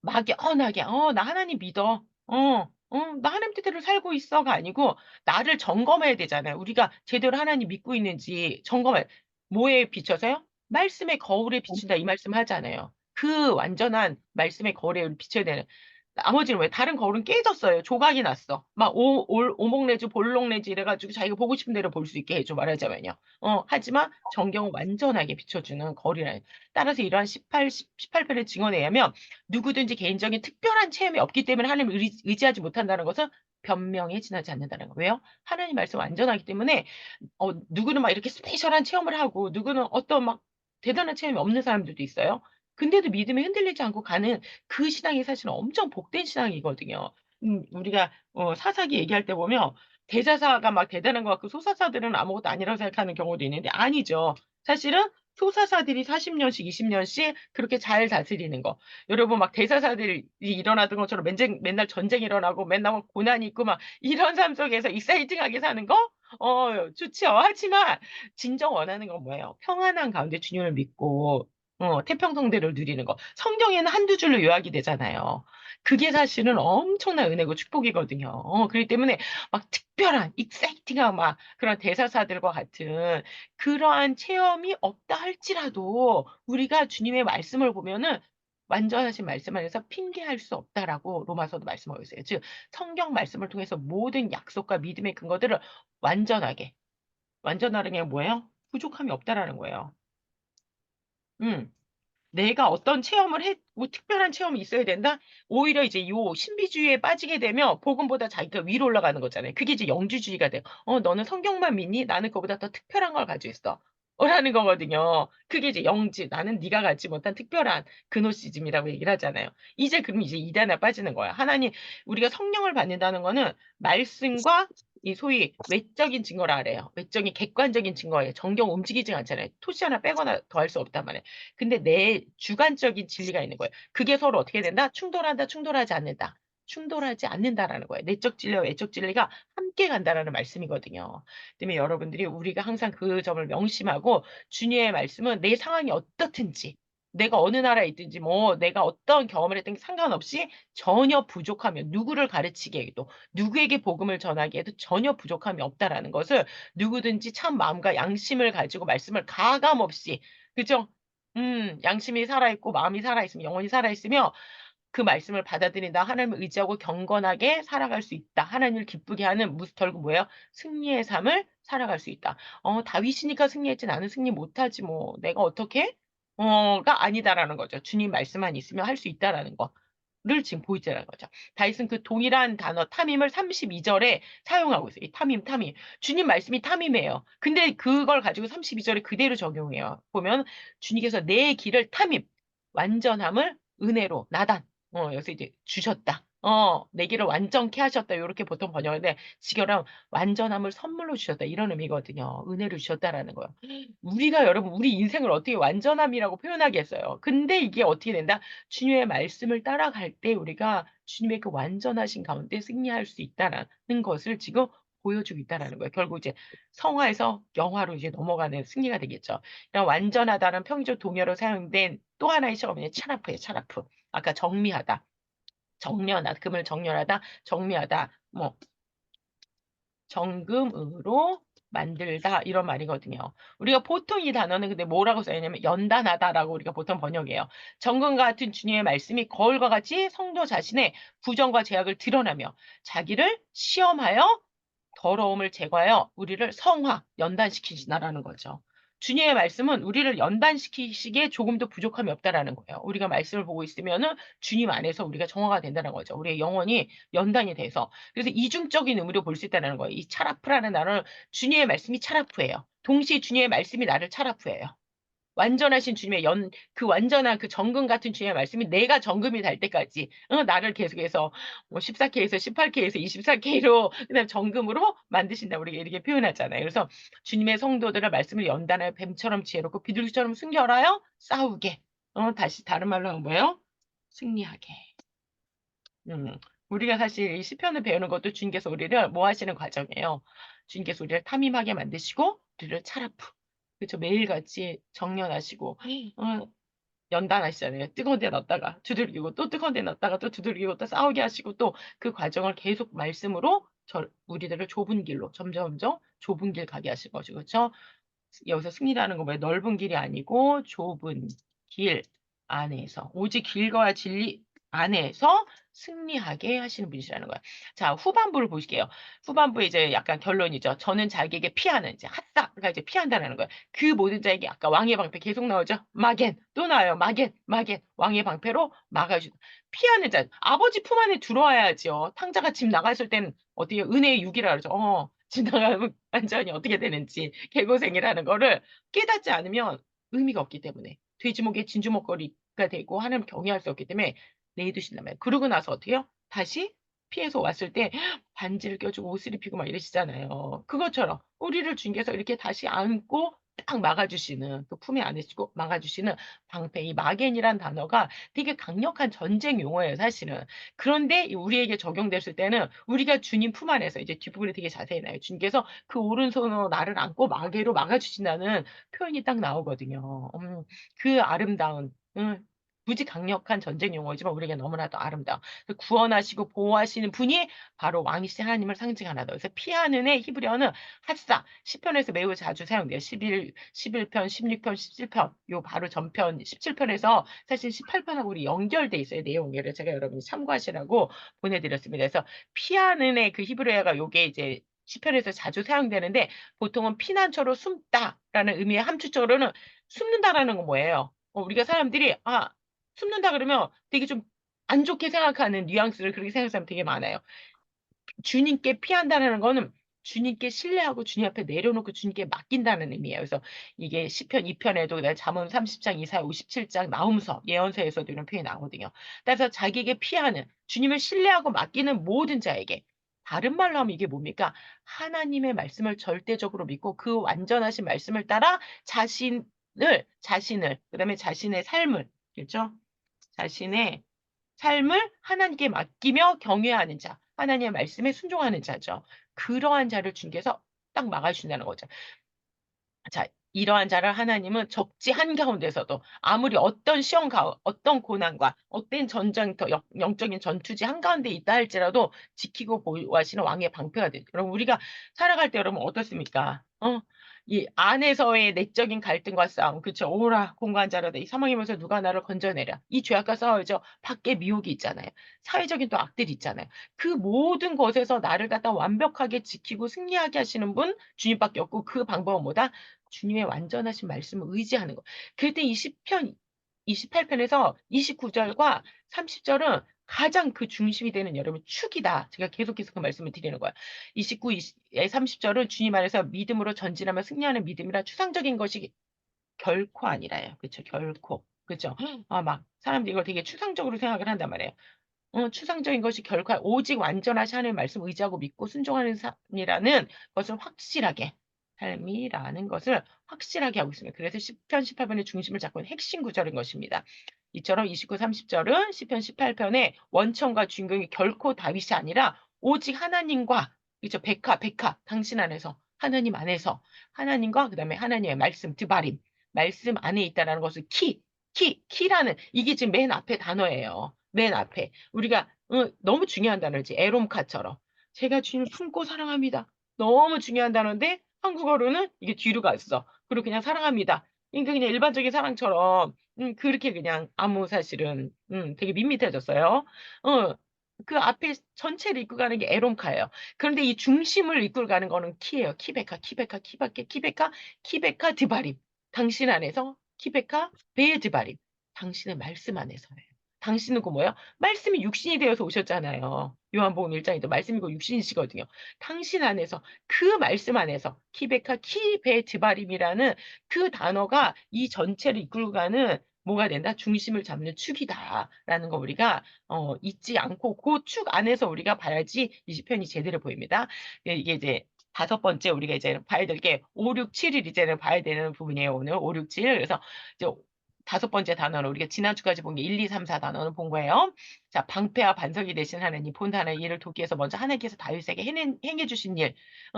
Speaker 1: 막연하게, 나 하나님 믿어. 나 하나님 뜻대로 살고 있어가 아니고, 나를 점검해야 되잖아요. 우리가 제대로 하나님 믿고 있는지 점검해. 뭐에 비춰서요? 말씀의 거울에 비춘다. 이 말씀 하잖아요. 그 완전한 말씀의 거울에 비춰야 되는. 나머지는 왜? 다른 거울은 깨졌어요. 조각이 났어. 막 오목내지 볼록내지 이래가지고 자기가 보고 싶은 대로 볼 수 있게 해줘. 말하자면요. 하지만 정경은 완전하게 비춰주는 거울이라. 따라서 이러한 18편의 증언에 의하면 누구든지 개인적인 특별한 체험이 없기 때문에 하나님을 의지하지 못한다는 것은 변명에 지나지 않는다는 거예요. 왜요? 하나님 말씀 완전하기 때문에 누구는 막 이렇게 스페셜한 체험을 하고 누구는 어떤 막 대단한 체험이 없는 사람들도 있어요. 근데도 믿음이 흔들리지 않고 가는 그 신앙이 사실은 엄청 복된 신앙이거든요. 우리가 사사기 얘기할 때 보면 대사사가 막 대단한 것 같고 소사사들은 아무것도 아니라고 생각하는 경우도 있는데 아니죠. 사실은 소사사들이 40년씩, 20년씩 그렇게 잘 다스리는 거. 여러분 막 대사사들이 일어나던 것처럼 맨날 전쟁 일어나고 맨날 막 고난이 있고 막 이런 삶 속에서 익사이팅하게 사는 거? 좋죠. 하지만 진정 원하는 건 뭐예요? 평안한 가운데 주님을 믿고 태평성대를 누리는 거. 성경에는 한두 줄로 요약이 되잖아요. 그게 사실은 엄청난 은혜고 축복이거든요. 그렇기 때문에 막 특별한, 익사이팅한 막 그런 대사사들과 같은 그러한 체험이 없다 할지라도 우리가 주님의 말씀을 보면은 완전하신 말씀 안에서 핑계할 수 없다라고 로마서도 말씀하고 있어요. 즉, 성경 말씀을 통해서 모든 약속과 믿음의 근거들을 완전하게, 완전하는 게 뭐예요? 부족함이 없다라는 거예요. 음. 내가 어떤 체험을 뭐 특별한 체험이 있어야 된다? 오히려 이제 요 신비주의에 빠지게 되면 복음보다 자기가 위로 올라가는 거잖아요. 그게 이제 영주주의가 돼요. 너는 성경만 믿니? 나는 그거보다 더 특별한 걸 가지고 있어. 라는 거거든요. 그게 이제 영지, 나는 네가 갖지 못한 특별한 그노시즘이라고 얘기를 하잖아요. 이제 그럼 이제 이단에 빠지는 거야. 하나님, 우리가 성령을 받는다는 거는 말씀과 이 소위 외적인 증거를 아래요. 외적인 객관적인 증거예요. 정경 움직이지 않잖아요. 토시 하나 빼거나 더할 수 없단 말이에요. 근데 내 주관적인 진리가 있는 거예요. 그게 서로 어떻게 된다? 충돌한다, 충돌하지 않는다. 충돌하지 않는다라는 거예요. 내적 진리와 외적 진리가 함께 간다라는 말씀이거든요. 때문에 여러분들이 우리가 항상 그 점을 명심하고 주님의 말씀은 내 상황이 어떻든지 내가 어느 나라에 있든지 뭐 내가 어떤 경험을 했든 상관없이 전혀 부족하면 누구를 가르치게 해도 누구에게 복음을 전하게 해도 전혀 부족함이 없다라는 것을 누구든지 참 마음과 양심을 가지고 말씀을 가감 없이 그죠? 양심이 살아있고 마음이 살아있으면 영혼이 살아있으며 그 말씀을 받아들인다. 하나님을 의지하고 경건하게 살아갈 수 있다. 하나님을 기쁘게 하는 결국 뭐예요? 승리의 삶을 살아갈 수 있다. 다윗이니까 승리했지 나는 승리 못하지 뭐. 내가 어떻게? 가 아니다라는 거죠. 주님 말씀만 있으면 할 수 있다라는 거. 를 지금 보이자는 거죠. 다윗은 그 동일한 단어 탐임을 32절에 사용하고 있어요. 이 탐임. 주님 말씀이 탐임이에요. 근데 그걸 가지고 32절에 그대로 적용해요. 보면 주님께서 내 길을 탐임, 완전함을 은혜로 나단. 여기서 이제 주셨다. 내 길을 완전케 하셨다. 이렇게 보통 번역하는데 직역하면 완전함을 선물로 주셨다. 이런 의미거든요. 은혜를 주셨다라는 거예요. 우리가 여러분 우리 인생을 어떻게 완전함이라고 표현하겠어요. 근데 이게 어떻게 된다? 주님의 말씀을 따라갈 때 우리가 주님의 그 완전하신 가운데 승리할 수 있다라는 것을 지금 보여주고 있다라는 거예요. 결국 이제 성화에서 영화로 이제 넘어가는 승리가 되겠죠. 이런 완전하다는 평의적 동의어로 사용된 또 하나의 시험이 차라프예요. 차라프. 아까 정리하다, 정련하다, 금을 정렬하다, 정리하다, 뭐 정금으로 만들다 이런 말이거든요. 우리가 보통 이 단어는 근데 뭐라고 써있냐면 연단하다라고 우리가 보통 번역해요. 정금과 같은 주님의 말씀이 거울과 같이 성도 자신의 부정과 죄악을 드러나며 자기를 시험하여 더러움을 제거하여 우리를 성화, 연단시키시나라는 거죠. 주님의 말씀은 우리를 연단시키시기에 조금도 부족함이 없다라는 거예요. 우리가 말씀을 보고 있으면은 주님 안에서 우리가 정화가 된다는 거죠. 우리의 영혼이 연단이 돼서. 그래서 이중적인 의미로 볼 수 있다는 거예요. 이 차라프라는 단어는 주님의 말씀이 차라프예요. 동시에 주님의 말씀이 나를 차라프예요. 완전하신 주님의 그 완전한 그 정금 같은 주님의 말씀이 내가 정금이 될 때까지, 나를 계속해서, 뭐 14K에서 18K에서 24K로, 그다음 정금으로 만드신다. 우리가 이렇게 표현하잖아요. 그래서 주님의 성도들을 말씀을 연단하여 뱀처럼 지혜롭고 비둘기처럼 순결하여 싸우게. 다시 다른 말로 하면 뭐예요? 승리하게. 음, 우리가 사실 이 시편을 배우는 것도 주님께서 우리를 뭐 하시는 과정이에요. 주님께서 우리를 탐임하게 만드시고 우리를 차라프. 그렇죠. 매일같이 정련하시고 연단하시잖아요. 뜨거운 데 넣었다가 두들기고 또 뜨거운 데 넣었다가 또 두들기고 또 싸우게 하시고 또 그 과정을 계속 말씀으로 우리들을 좁은 길로 점점점 좁은 길 가게 하실 것이고 그렇죠. 여기서 승리라는 건 뭐예요? 넓은 길이 아니고 좁은 길 안에서 오직 길과 진리 안에서 승리하게 하시는 분이시라는 거예요. 자, 후반부를 보실게요. 후반부에 이제 약간 결론이죠. 저는 자기에게 피하는 이제 핫사가 이제 피한다는 거예요. 그 모든 자에게 아까 왕의 방패 계속 나오죠. 마겐 또 나와요. 마겐 마겐 왕의 방패로 막아주 피하는 자. 아버지 품 안에 들어와야죠. 탕자가 집 나갔을 때는 어떻게 은혜의 육이라 그러죠. 집 나가면 완전히 어떻게 되는지 개고생이라는 거를 깨닫지 않으면 의미가 없기 때문에 돼지목에 진주목걸이가 되고 하나님 경외할 수 없기 때문에 내두신단 말이에요. 그러고 나서 어떻게 해요? 다시 피해서 왔을 때 반지를 껴주고 옷을 입히고 막 이러시잖아요. 그것처럼 우리를 주님께서 이렇게 다시 안고 딱 막아주시는 그 품에 안으시고 막아주시는 방패 이 마겐이란 단어가 되게 강력한 전쟁 용어예요 사실은. 그런데 우리에게 적용됐을 때는 우리가 주님 품 안에서 이제 뒷부분이 되게 자세히 나요. 주님께서 그 오른손으로 나를 안고 마개로 막아주신다는 표현이 딱 나오거든요. 그 아름다운 무지 강력한 전쟁 용어지만 우리에게 너무나도 아름다워. 구원하시고 보호하시는 분이 바로 왕이신 하나님을 상징하나다. 그래서 피하는 의 히브리어는 핫사, 시편에서 매우 자주 사용돼요. 11편, 16편, 17편, 요 바로 전편 17편에서 사실 18편하고 우리 연결돼 있어요. 내용이. 그래서 제가 여러분이 참고하시라고 보내드렸습니다. 그래서 피하는 의 그 히브리어가 요게 이제 시편에서 자주 사용되는데 보통은 피난처로 숨다라는 의미의 함축적으로는 숨는다라는 건 뭐예요? 우리가 사람들이 숨는다 그러면 되게 좀 안 좋게 생각하는 뉘앙스를 그렇게 생각하는 사람 되게 많아요. 주님께 피한다는 거는 주님께 신뢰하고 주님 앞에 내려놓고 주님께 맡긴다는 의미예요. 그래서 이게 시편 2편에도 잠언 30장, 이사야 57장, 나훔서, 예언서에서도 이런 표현이 나오거든요. 따라서 자기에게 피하는 주님을 신뢰하고 맡기는 모든 자에게 다른 말로 하면 이게 뭡니까? 하나님의 말씀을 절대적으로 믿고 그 완전하신 말씀을 따라 자신을, 그다음에 자신의 삶을, 그렇죠? 자신의 삶을 하나님께 맡기며 경외하는 자, 하나님의 말씀에 순종하는 자죠. 그러한 자를 주님께서 딱 막아주신다는 거죠. 자, 이러한 자를 하나님은 적지 한가운데서도 아무리 어떤 어떤 고난과 어떤 전쟁터, 영적인 전투지 한가운데 있다 할지라도 지키고 보호하시는 왕의 방패가 돼요. 여러분, 우리가 살아갈 때 여러분 어떻습니까? 이 안에서의 내적인 갈등과 싸움, 그쵸? 오라, 공간자라다. 이 사망이면서 누가 나를 건져내랴. 이 죄악과 싸워야죠. 밖에 미혹이 있잖아요. 사회적인 또 악들이 있잖아요. 그 모든 것에서 나를 갖다 완벽하게 지키고 승리하게 하시는 분 주님밖에 없고 그 방법은 뭐다? 주님의 완전하신 말씀을 의지하는 거. 그럴 때 이 시편 28편에서 29절과 30절은 가장 그 중심이 되는 여러분 축이다. 제가 계속해서 그 말씀을 드리는 거야. 29, 30절은 주님 안에서 믿음으로 전진하며 승리하는 믿음이라 추상적인 것이 결코 아니라요. 그렇죠. 결코. 그렇죠. 막 사람들이 이걸 되게 추상적으로 생각을 한단 말이에요. 추상적인 것이 결코 오직 완전하신 하나님의 말씀 의지하고 믿고 순종하는 삶이라는 것을 확실하게 삶이라는 것을 확실하게 하고 있습니다. 그래서 시편 18편의 중심을 잡고 있는 핵심 구절인 것입니다. 이처럼 29, 30절은 시편 18편의 원천과 주인공이 결코 다윗이 아니라 오직 하나님과 그죠 백화 당신 안에서 하나님 안에서 하나님과 그다음에 하나님의 말씀 드바림 말씀 안에 있다라는 것을 키라는 이게 지금 맨 앞에 단어예요. 맨 앞에. 우리가 너무 중요한 단어지. 에롬카처럼. 제가 주님을 품고 사랑합니다. 너무 중요한 단어인데 한국어로는 이게 뒤로 갔어. 그리고 그냥 사랑합니다. 그러니까 그냥 일반적인 사랑처럼 그렇게 그냥 아무 사실은 되게 밋밋해졌어요. 어, 그 앞에 전체를 이끌고 가는 게 에롬카예요. 그런데 이 중심을 이끌고 가는 거는 키예요. 키베카 드바림. 당신 안에서 키베카 베드바림. 당신의 말씀 안에서예요. 당신은 그 뭐예요? 말씀이 육신이 되어서 오셨잖아요. 요한복음 1장에도 말씀이고 육신이시거든요. 당신 안에서 그 말씀 안에서 키베카 키베드바림이라는 그 단어가 이 전체를 이끌고 가는 뭐가 된다? 중심을 잡는 축이다라는 거 우리가 잊지 않고 그 축 안에서 우리가 봐야지 이 시편이 제대로 보입니다. 이게 이제 다섯 번째 우리가 이제 봐야 될 게 5, 6, 7일 이제는 봐야 되는 부분이에요. 오늘 5, 6, 7. 그래서 이제 다섯 번째 단어는 우리가 지난주까지 본 게 1, 2, 3, 4 단어는 본 거예요. 자, 방패와 반석이 되신 하나님, 본 하나님 이를 돕기 위해서 먼저 하나님께서 다윗에게 행해 주신 일.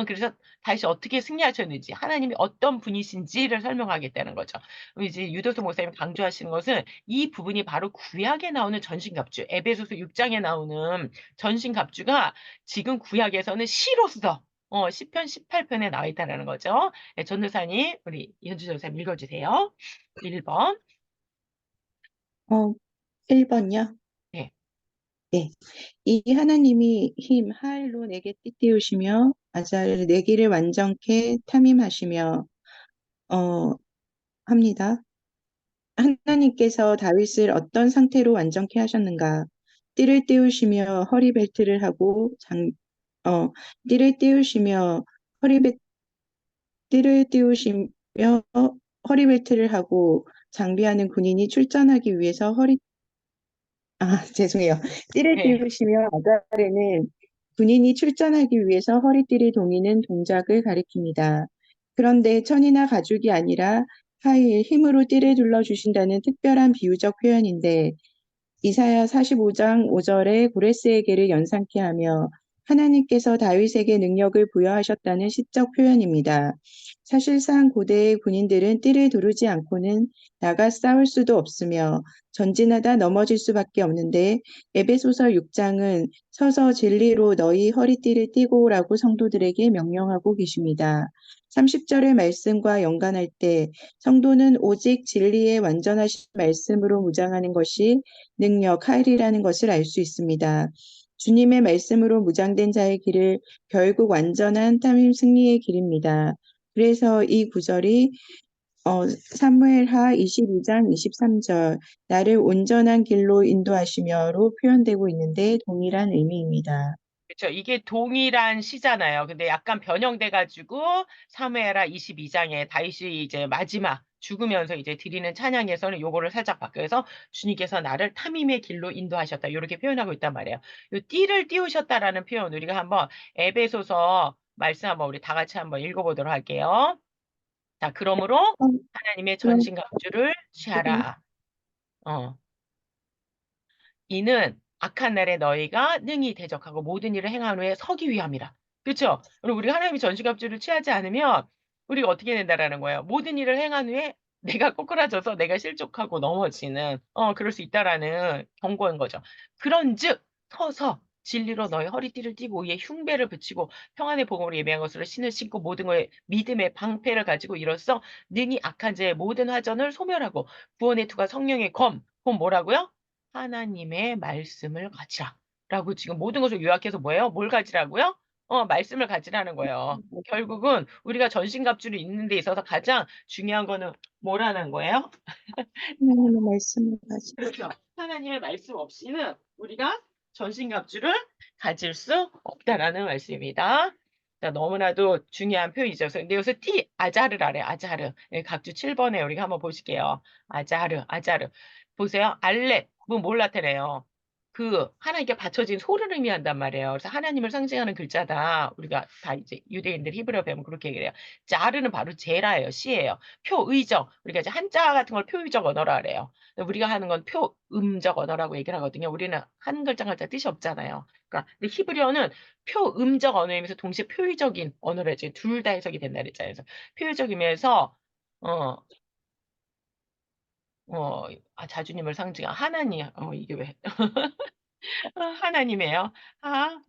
Speaker 1: 그래서 다윗이 어떻게 승리하셨는지, 하나님이 어떤 분이신지를 설명하겠다는 거죠. 이제 유도서 목사님이 강조하시는 것은 이 부분이 바로 구약에 나오는 전신갑주, 에베소서 6장에 나오는 전신갑주가 지금 구약에서는 시로서 시편 18편에 나와 있다는 거죠. 네, 전도사님, 우리 이현주 전도사님 읽어주세요. 1번.
Speaker 2: 1번요.
Speaker 1: 네.
Speaker 2: 네. 이 하나님이 힘, 하일로 내게 띠띠우시며 아자를 내 길을 완전케 탐임하시며 어, 합니다. 하나님께서 다윗을 어떤 상태로 완전케 하셨는가? 띠를 띠우시며 허리벨트를 하고 어, 띠를 띠우시며 허리벨 띠를 띠우시며 허리벨트를 하고 장비하는 군인이 출전하기 위해서 죄송해요. 띠를
Speaker 1: 네.
Speaker 2: 띠우시며 아가레는 군인이 출전하기 위해서 허리띠를 동이는 동작을 가리킵니다. 그런데 천이나 가죽이 아니라 하일, 힘으로 띠를 둘러주신다는 특별한 비유적 표현인데 이사야 45장 5절에 고레스에게를 연상케 하며 하나님께서 다윗에게 능력을 부여하셨다는 시적 표현입니다. 사실상 고대의 군인들은 띠를 두르지 않고는 나가 싸울 수도 없으며 전진하다 넘어질 수밖에 없는데 에베소서 6장은 서서 진리로 너희 허리띠를 띠고라고 성도들에게 명령하고 계십니다. 30절의 말씀과 연관할 때 성도는 오직 진리의 완전하신 말씀으로 무장하는 것이 능력, 하일이라는 것을 알 수 있습니다. 주님의 말씀으로 무장된 자의 길을 결국 완전한 탐임 승리의 길입니다. 그래서 이 구절이 사무엘하 22장 23절 나를 온전한 길로 인도하시며로 표현되고 있는데 동일한 의미입니다.
Speaker 1: 그렇죠. 이게 동일한 시잖아요. 근데 약간 변형돼가지고 사무엘하 22장에 다윗이 이제 마지막 죽으면서 이제 드리는 찬양에서는 요거를 살짝 바뀌어서 주님께서 나를 탐임의 길로 인도하셨다. 이렇게 표현하고 있단 말이에요. 요 띠를 띄우셨다라는 표현 우리가 한번 에베소서 말씀 한번 우리 다 같이 한번 읽어보도록 할게요. 자, 그러므로
Speaker 2: 어,
Speaker 1: 하나님의
Speaker 2: 그럼
Speaker 1: 전신갑주를 취하라. 어. 이는 악한 날에 너희가 능히 대적하고 모든 일을 행한 후에 서기 위함이라. 그렇죠? 그리고 우리가 하나님의 전시갑주를 취하지 않으면 우리가 어떻게 된다라는 거예요. 모든 일을 행한 후에 내가 꼬꾸라져서 내가 실족하고 넘어지는 그럴 수 있다라는 경고인 거죠. 그런즉 서서 진리로 너희 허리띠를 띠고 위에 흉배를 붙이고 평안의 복음으로 예배한 것으로 신을 신고 모든 거에 믿음의 방패를 가지고 이로써 능히 악한 자의 모든 화전을 소멸하고 구원의 투가 성령의 그건 뭐라고요? 하나님의 말씀을 가지라. 라고 지금 모든 것을 요약해서 뭐예요? 뭘 가지라고요? 말씀을 가지라는 거예요. 결국은 우리가 전신갑주를 입는 데 있어서 가장 중요한 거는 뭐라는 거예요?
Speaker 2: 하나님의 말씀을 가지고
Speaker 1: 그렇죠. 하나님의 말씀 없이는 우리가 전신갑주를 가질 수 없다라는 말씀입니다. 자, 너무나도 중요한 표현이죠. 근데 여기서 아자르라래, 아자르. 예, 각주 7번에 우리가 한번 보실게요. 아자르, 아자르. 보세요. 알렙, 그건 뭘 나타내요? 하나님께 바쳐진 소를 의미한단 말이에요. 그래서 하나님을 상징하는 글자다. 우리가 다 이제 유대인들 히브리어 배우면 그렇게 얘기를 해요. 자르는 바로 제라예요. 시예요. 표의적. 우리가 이제 한자 같은 걸 표의적 언어라 그래요. 우리가 하는 건 표음적 언어라고 얘기를 하거든요. 우리는 한 글자 한 글자 뜻이 없잖아요. 그러니까 근데 히브리어는 표음적 언어이면서 동시에 표의적인 언어로 이제 둘 다 해석이 된다 그랬잖아요. 그래서 표의적이면서 어, 자주님을 상징한 하나님, 이게 왜 하나님이에요.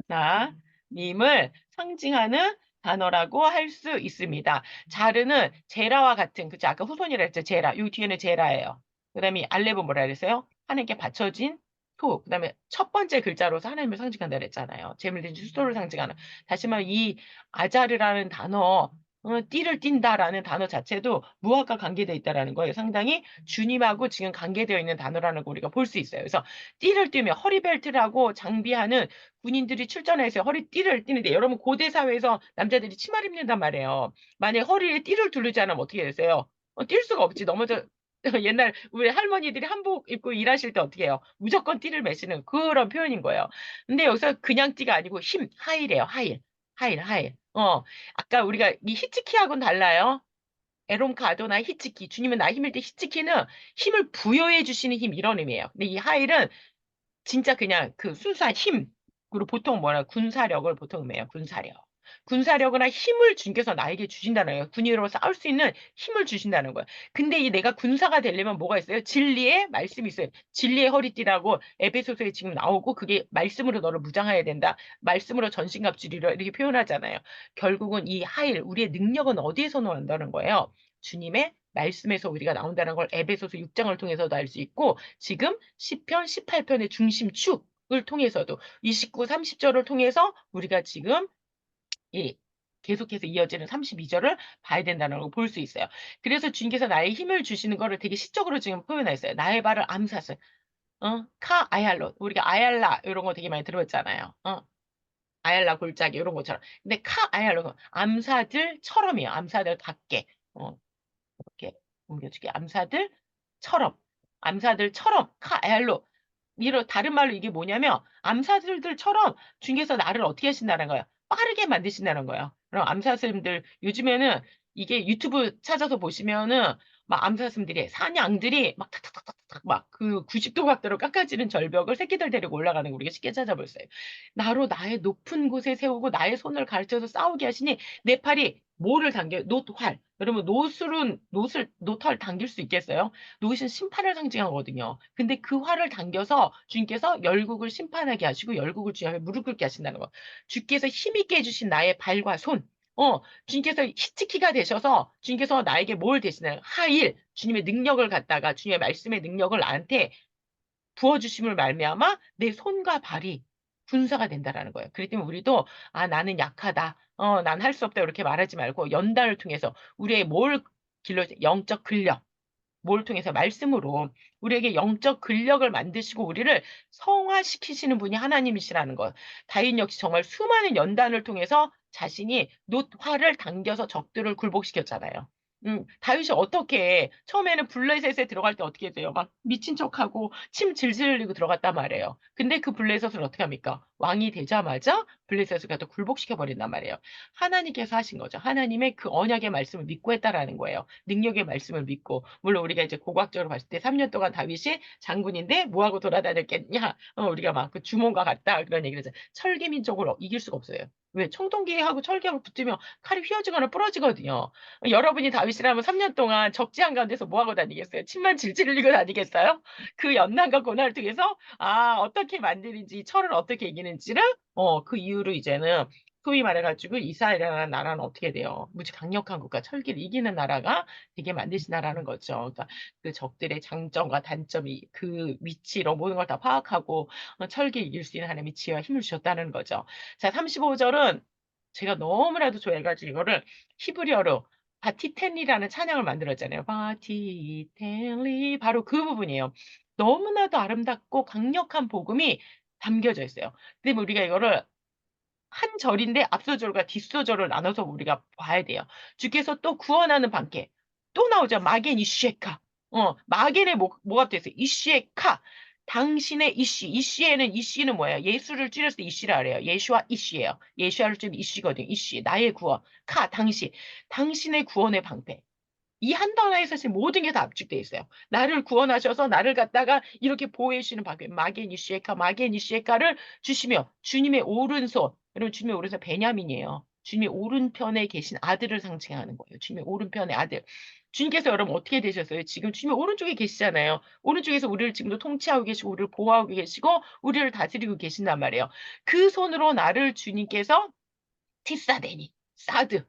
Speaker 1: 하나님을 상징하는 단어라고 할 수 있습니다. 자르는 제라와 같은, 그쵸? 아까 후손이라 했죠. 제라. 요 뒤에는 제라예요. 그 다음에 알렙은 뭐라 그랬어요? 하나님께 바쳐진 그 다음에 첫 번째 글자로서 하나님을 상징한다 그랬잖아요. 재물 든 수도를 상징하는. 다시 말해, 이 아자르라는 단어, 띠를 띈다라는 단어 자체도 무엇과 관계되어 있다라는 거예요. 상당히 주님하고 지금 관계되어 있는 단어라는 거 우리가 볼 수 있어요. 그래서 띠를 띠면 허리벨트를 하고 장비하는 군인들이 출전해서 허리띠를 띠는데 여러분 고대 사회에서 남자들이 치마를 입는단 말이에요. 만약에 허리에 띠를 두르지 않으면 어떻게 되세요? 뛸 수가 없지. 넘어져. 옛날 우리 할머니들이 한복 입고 일하실 때 어떻게 해요? 무조건 띠를 매시는 그런 표현인 거예요. 근데 여기서 그냥 띠가 아니고 하일이에요. 하일. 하일, 하일. 아까 우리가 이 히치키하고는 달라요. 에롬카 아도나 히츠키. 주님은 나 힘일 때 히츠키는 힘을 부여해 주시는 힘 이런 의미예요. 근데 이 하일은 진짜 그냥 그 순수한 힘. 그리고 보통 뭐라 군사력을 보통 의미해요. 군사력. 군사력이나 힘을 주님께서 나에게 주신다는 거예요. 군인으로 싸울 수 있는 힘을 주신다는 거예요. 근데 이 내가 군사가 되려면 뭐가 있어요? 진리의 말씀이 있어요. 진리의 허리띠라고 에베소서에 지금 나오고 그게 말씀으로 너를 무장해야 된다. 말씀으로 전신갑주리라 이렇게 표현하잖아요. 결국은 이 하일, 우리의 능력은 어디에서 나온다는 거예요? 주님의 말씀에서 우리가 나온다는 걸 에베소서 6장을 통해서도 알 수 있고 지금 시편 18편의 중심축을 통해서도 29, 30절을 통해서 우리가 지금 이 계속해서 이어지는 32절을 봐야 된다는 걸 볼 수 있어요. 그래서 주님께서 나의 힘을 주시는 거를 되게 시적으로 지금 표현했어요. 나의 발을 암사슬. 카 아얄로. 우리가 아얄라 이런 거 되게 많이 들어봤잖아요. 아얄라 골짜기 이런 것처럼. 근데 카 아얄로 암사들처럼이에요. 암사들답게. 이렇게 옮겨주게. 암사들처럼 카엘로 이런 다른 말로 이게 뭐냐면 암사들처럼 주님께서 나를 어떻게 하신다는 거예요. 빠르게 만드신다는 거예요. 그럼 암사슴들 요즘에는 이게 유튜브 찾아서 보시면은 막 암사슴들이 사냥들이 막 탁탁탁탁탁 막 그 90도 각도로 깎아지는 절벽을 새끼들 데리고 올라가는 거 우리가 쉽게 찾아볼 수 있어요. 나로 나의 높은 곳에 세우고 나의 손을 가르쳐서 싸우게 하시니 내 팔이 뭐를 당겨요? 놋활. 여러분 노트를 당길 수 있겠어요? 노릇은 심판을 상징하거든요. 근데 그 활을 당겨서 주님께서 열국을 심판하게 하시고 열국을 주여 무릎 꿇게 하신다는 거. 주께서 힘있게 해주신 나의 발과 손. 주님께서 히치키가 되셔서 주님께서 나에게 뭘 대신하요? 하일, 주님의 능력을 갖다가 주님의 말씀의 능력을 나한테 부어주심을 말미암아 내 손과 발이 군사가 된다라는 거예요. 그렇기 때문에 우리도 아 나는 약하다. 난 할 수 없다 이렇게 말하지 말고 연단을 통해서 우리의 뭘 길러 영적 근력 뭘 통해서 말씀으로 우리에게 영적 근력을 만드시고 우리를 성화시키시는 분이 하나님이시라는 것. 다윗 역시 정말 수많은 연단을 통해서 자신이 놋화를 당겨서 적들을 굴복시켰잖아요. 다윗이 어떻게 처음에는 블레셋에 들어갈 때 어떻게 돼요? 막 미친 척하고 침 질질 흘리고 들어갔단 말이에요. 근데 그 블레셋을 어떻게 합니까? 왕이 되자마자 블레셋을 갖다 굴복시켜 버린단 말이에요. 하나님께서 하신 거죠. 하나님의 그 언약의 말씀을 믿고 했다라는 거예요. 능력의 말씀을 믿고 물론 우리가 이제 고각적으로 봤을 때 3년 동안 다윗이 장군인데 뭐하고 돌아다녔겠냐? 우리가 막 그 주몽과 같다 그런 얘기를 하잖아요. 철기민족을 이길 수가 없어요. 왜? 청동기하고 철기하고 붙으면 칼이 휘어지거나 부러지거든요. 여러분이 다윗이라면 3년 동안 적지 한가운데서 뭐하고 다니겠어요? 침만 질질 흘리고 다니겠어요? 그 연단과 고난을 통해서 어떻게 만드는지 철을 어떻게 이기는지를 그 이후로 이제는 소위 말해가지고 이스라엘이라는 나라는 어떻게 돼요? 무지 강력한 국가, 철기를 이기는 나라가 되게 만드신다라는 거죠. 그러니까 그 적들의 장점과 단점이 그 위치로 모든 걸 다 파악하고 철기를 이길 수 있는 하나님의 지혜와 힘을 주셨다는 거죠. 자, 35절은 제가 너무나도 좋아해가지고 이거를 히브리어로 바티텐리라는 찬양을 만들었잖아요. 바티텐리 바로 그 부분이에요. 너무나도 아름답고 강력한 복음이 담겨져 있어요. 근데 우리가 이거를 한 절인데 앞서절과 뒷서절을 나눠서 우리가 봐야 돼요. 주께서 또 구원하는 방패. 또 나오죠. 마겐 이슈에카. 마겐의 뭐가 됐어요? 이슈에카. 당신의 이슈. 이슈에는 이슈는 뭐예요? 예수를 줄여서 이슈라 그래요. 예수와 이슈예요. 예수를 줄이면 이슈거든요. 이슈. 나의 구원. 카. 당신. 당신의 구원의 방패. 이 한 단어에 사실 모든 게 다 압축돼 있어요. 나를 구원하셔서 나를 갖다가 이렇게 보호해 주시는 방법. 마게니시에카, 마게니시에카를 주시며 주님의 오른손. 여러분 주님의 오른손 베냐민이에요. 주님의 오른편에 계신 아들을 상징하는 거예요. 주님의 오른편의 아들. 주님께서 여러분 어떻게 되셨어요? 지금 주님의 오른쪽에 계시잖아요. 오른쪽에서 우리를 지금도 통치하고 계시고 우리를 보호하고 계시고 우리를 다스리고 계신단 말이에요. 그 손으로 나를 주님께서 티사데니, 사드.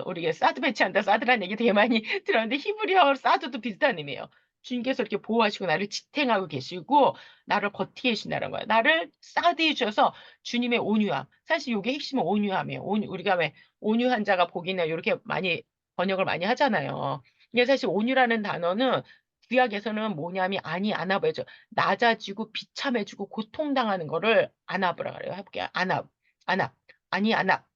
Speaker 1: 우리가 사드 배치한다, 사드라는 얘기 되게 많이 들었는데 히브리어 사드도 비슷한 의미예요. 주님께서 이렇게 보호하시고 나를 지탱하고 계시고 나를 버티게 해주신다는 거예요. 나를 사드해 주셔서 주님의 온유함. 사실 이게 핵심은 온유함이에요. 우리가 왜 온유한 자가 복이나 이렇게 많이 번역을 많이 하잖아요. 근데 사실 온유라는 단어는 구약에서는 뭐냐면 아니 안아보죠. 낮아지고 비참해지고 고통당하는 거를 안아보라 그래요. 해볼게요. 안압, 아니 안압,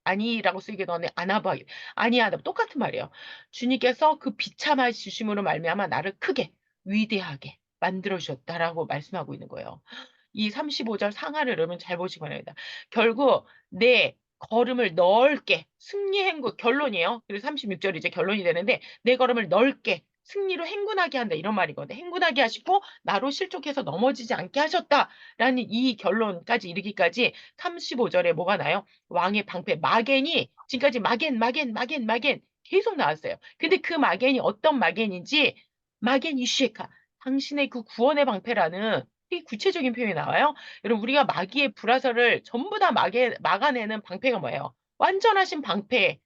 Speaker 1: 아니라고 쓰기도 하네. 안아봐. 아니 안압. 똑같은 말이에요. 주님께서 그 비참하시심으로 말미암아 나를 크게 위대하게 만들어 주셨다라고 말씀하고 있는 거예요. 이 35절 상하를 여러분 잘 보시기 바랍니다. 결국 내 걸음을 넓게 승리 행군 결론이에요. 그래서 36절이 이제 결론이 되는데 내 걸음을 넓게 승리로 행군하게 한다 이런 말이거든요. 행군하게 하시고 나로 실족해서 넘어지지 않게 하셨다라는 이 결론까지 이르기까지 35절에 뭐가 나요? 왕의 방패 마겐이 지금까지 마겐 계속 나왔어요. 근데 그 마겐이 어떤 마겐인지 마겐 이슈에카 당신의 그 구원의 방패라는 이 구체적인 표현이 나와요. 여러분 우리가 마귀의 불화살을 전부 다 막아내는 방패가 뭐예요? 완전하신 방패.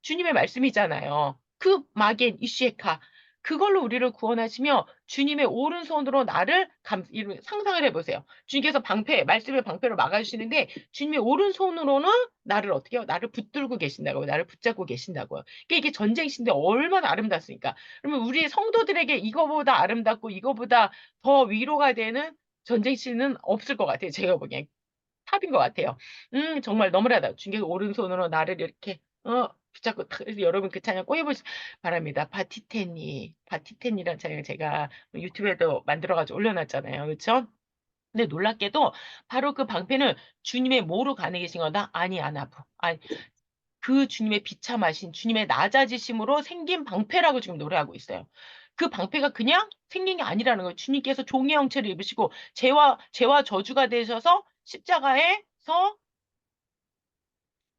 Speaker 1: 주님의 말씀이잖아요. 그 마겐 이시에카 그걸로 우리를 구원하시며 주님의 오른손으로 나를 상상을 해보세요. 주님께서 방패, 말씀의 방패로 막아주시는데 주님의 오른손으로는 나를 어떻게 해요? 나를 붙들고 계신다고요. 나를 붙잡고 계신다고요. 그러니까 이게 전쟁신데 얼마나 아름답습니까? 그러면 우리 성도들에게 이거보다 아름답고 이거보다 더 위로가 되는 전쟁신은 없을 것 같아요. 제가 보기엔. 탑인 것 같아요. 정말 너무나다. 주님께서 오른손으로 나를 이렇게, 붙잡고, 그래서 여러분 그 찬양 꼬여보시기 바랍니다. 바티텐이라는 찬양 제가 유튜브에도 만들어가지고 올려놨잖아요. 그쵸? 근데 놀랍게도 바로 그 방패는 주님의 뭐로 가능해 계신 거다? 아니, 아나부. 아니, 그 주님의 비참하신 주님의 낮아지심으로 생긴 방패라고 지금 노래하고 있어요. 그 방패가 그냥 생긴 게 아니라는 거예요. 주님께서 종의 형체를 입으시고 죄와 저주가 되셔서 십자가에서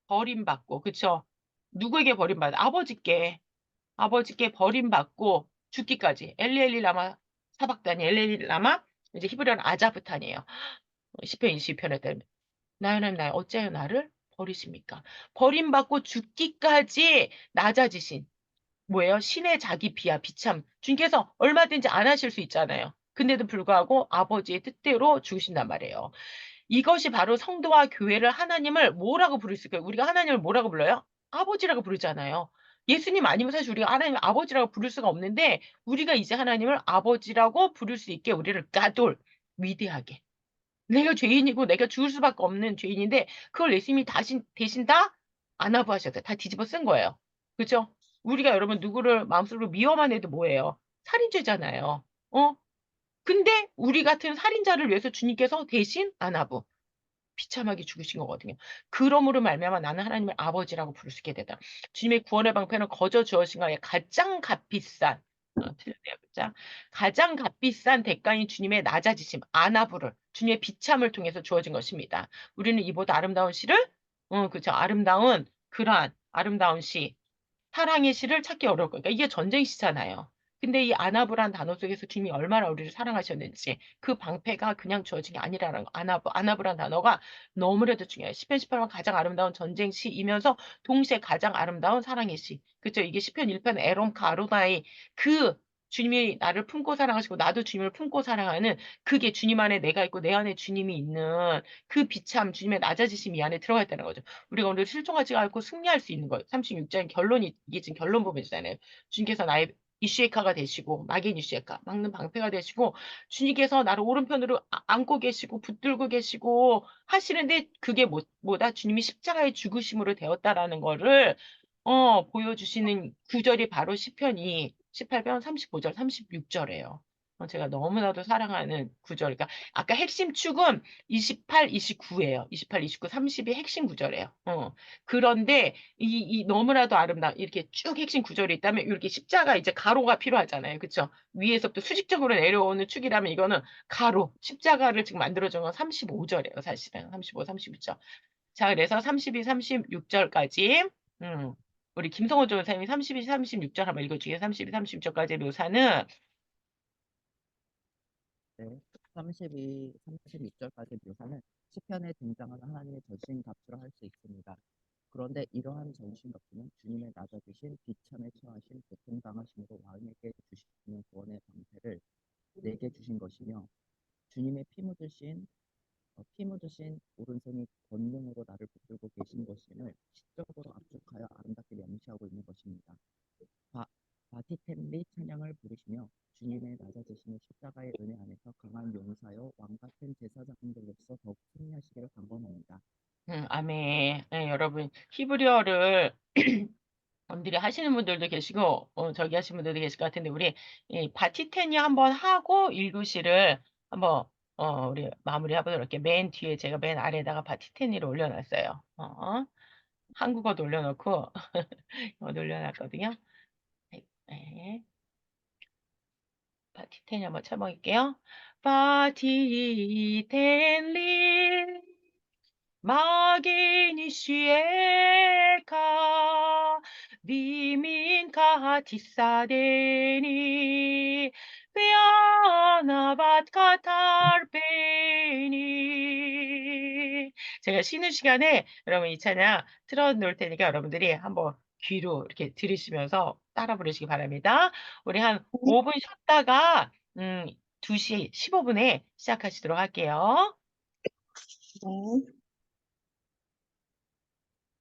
Speaker 1: 버림받고, 그쵸? 누구에게 버림받아? 아버지께 버림받고 죽기까지. 엘리엘리 라마 사박단이 엘리엘리 라마 이제 히브리어는 아자부탄이에요. 시편 22편에 따르면 나의 하나님 나의 어찌하여 나를 버리십니까? 버림받고 죽기까지 낮아지신 뭐예요? 신의 자기 비하, 비참. 주님께서 얼마든지 안 하실 수 있잖아요. 근데도 불구하고 아버지의 뜻대로 죽으신단 말이에요. 이것이 바로 성도와 교회를 하나님을 뭐라고 부를 수 있을까요? 우리가 하나님을 뭐라고 불러요? 아버지라고 부르잖아요. 예수님 아니면 사실 우리가 하나님을 아버지라고 부를 수가 없는데 우리가 이제 하나님을 아버지라고 부를 수 있게 우리를 까돌 위대하게 내가 죄인이고 내가 죽을 수밖에 없는 죄인인데 그걸 예수님이 대신 다 안아부하셨어요. 다 뒤집어 쓴 거예요. 그죠? 우리가 여러분 누구를 마음속으로 미워만 해도 뭐예요? 살인죄잖아요. 어? 근데 우리 같은 살인자를 위해서 주님께서 대신 안아부 비참하게 죽으신 거거든요. 그러므로 말미암아 나는 하나님의 아버지라고 부를 수 있게 되다. 주님의 구원의 방패는 거저 주어진 거에 가장 값비싼 틀렸네요. 그죠? 가장 값비싼 대가인 주님의 낮아지심, 아나부를 주님의 비참을 통해서 주어진 것입니다. 우리는 이보다 아름다운 시를 그죠. 그러한 아름다운 시, 사랑의 시를 찾기 어려울 거예요. 그러니까 이게 전쟁 시잖아요. 근데 이 아나브란 단어 속에서 주님이 얼마나 우리를 사랑하셨는지 그 방패가 그냥 주어진 게 아니라는 거. 아나브란 단어가 너무나도 중요해요. 시편 18번 가장 아름다운 전쟁 시이면서 동시에 가장 아름다운 사랑의 시. 그죠? 이게 시편 1편 에롬 가로나이 그 주님이 나를 품고 사랑하시고 나도 주님을 품고 사랑하는 그게 주님 안에 내가 있고 내 안에 주님이 있는 그 비참 주님의 낮아지심이 이 안에 들어가 있다는 거죠. 우리가 오늘 실종하지 않고 승리할 수 있는 거예요. 36장 결론이 이게 지금 결론 부분이잖아요. 주님께서 나의 이슈에카가 되시고 마겐 이슈에카 막는 방패가 되시고 주님께서 나를 오른편으로 안고 계시고 붙들고 계시고 하시는데 그게 뭐다 주님이 십자가의 죽으심으로 되었다라는 거를 보여주시는 구절이 바로 시편이 18편 35절 36절이에요. 제가 너무나도 사랑하는 구절. 그러니까 아까 핵심 축은 28, 29예요. 28, 29, 30이 핵심 구절이에요. 그런데 이 너무나도 아름다운 이렇게 쭉 핵심 구절이 있다면 이렇게 십자가 이제 가로가 필요하잖아요. 그쵸? 위에서부터 수직적으로 내려오는 축이라면 이거는 가로, 십자가를 지금 만들어준 건 35절이에요. 사실은 35, 36절. 자, 그래서 32, 36절까지 우리 김성호 조사님이 32, 36절 한번 읽어주세요. 32, 36절까지 묘사는
Speaker 3: 네, 32, 36절까지 묘사는 시편에 등장하는 하나님의 전신 갑주로 할 수 있습니다. 그런데 이러한 전신 갑주는 주님의 낮아지신 비참에 처하신 고통당하심으로 왕에게 주시는 구원의 방패를 내게 주신 것이며 주님의 피 묻으신 오른손이 권능으로 나를 붙들고 계신 것임을 시적으로 압축하여 아름답게 명시하고 있는 것입니다. 바, 바티텐리 찬양을 부르시며 주님의 낮아지심의 십자가의 은혜 안에서 강한 용사여 왕같은 제사장들로서 더욱 승리하시기를 간구합니다.
Speaker 1: 아멘. 네, 여러분 히브리어를 남들이 하시는 분들도 계시고 저기 하시는 분들도 계실 것 같은데 우리 이 바티테니 한번 하고 일구시를 한번 우리 마무리 해보도록 할게요. 맨 뒤에 제가 맨 아래에다가 바티테니를 올려놨어요. 한국어 돌려놓고 놀려놨거든요. 네, 네. 바티텐 한번 쳐볼게요. 바티텐리 마게니시에카 비민카 티사데니 베아나밭 카타르페니. 제가 쉬는 시간에 여러분 이 찬양 틀어놓을 테니까 여러분들이 한번 귀로 이렇게 들으시면서 따라 부르시기 바랍니다. 우리 한 5분 쉬었다가 2시 15분에 시작하시도록 할게요.
Speaker 2: 네.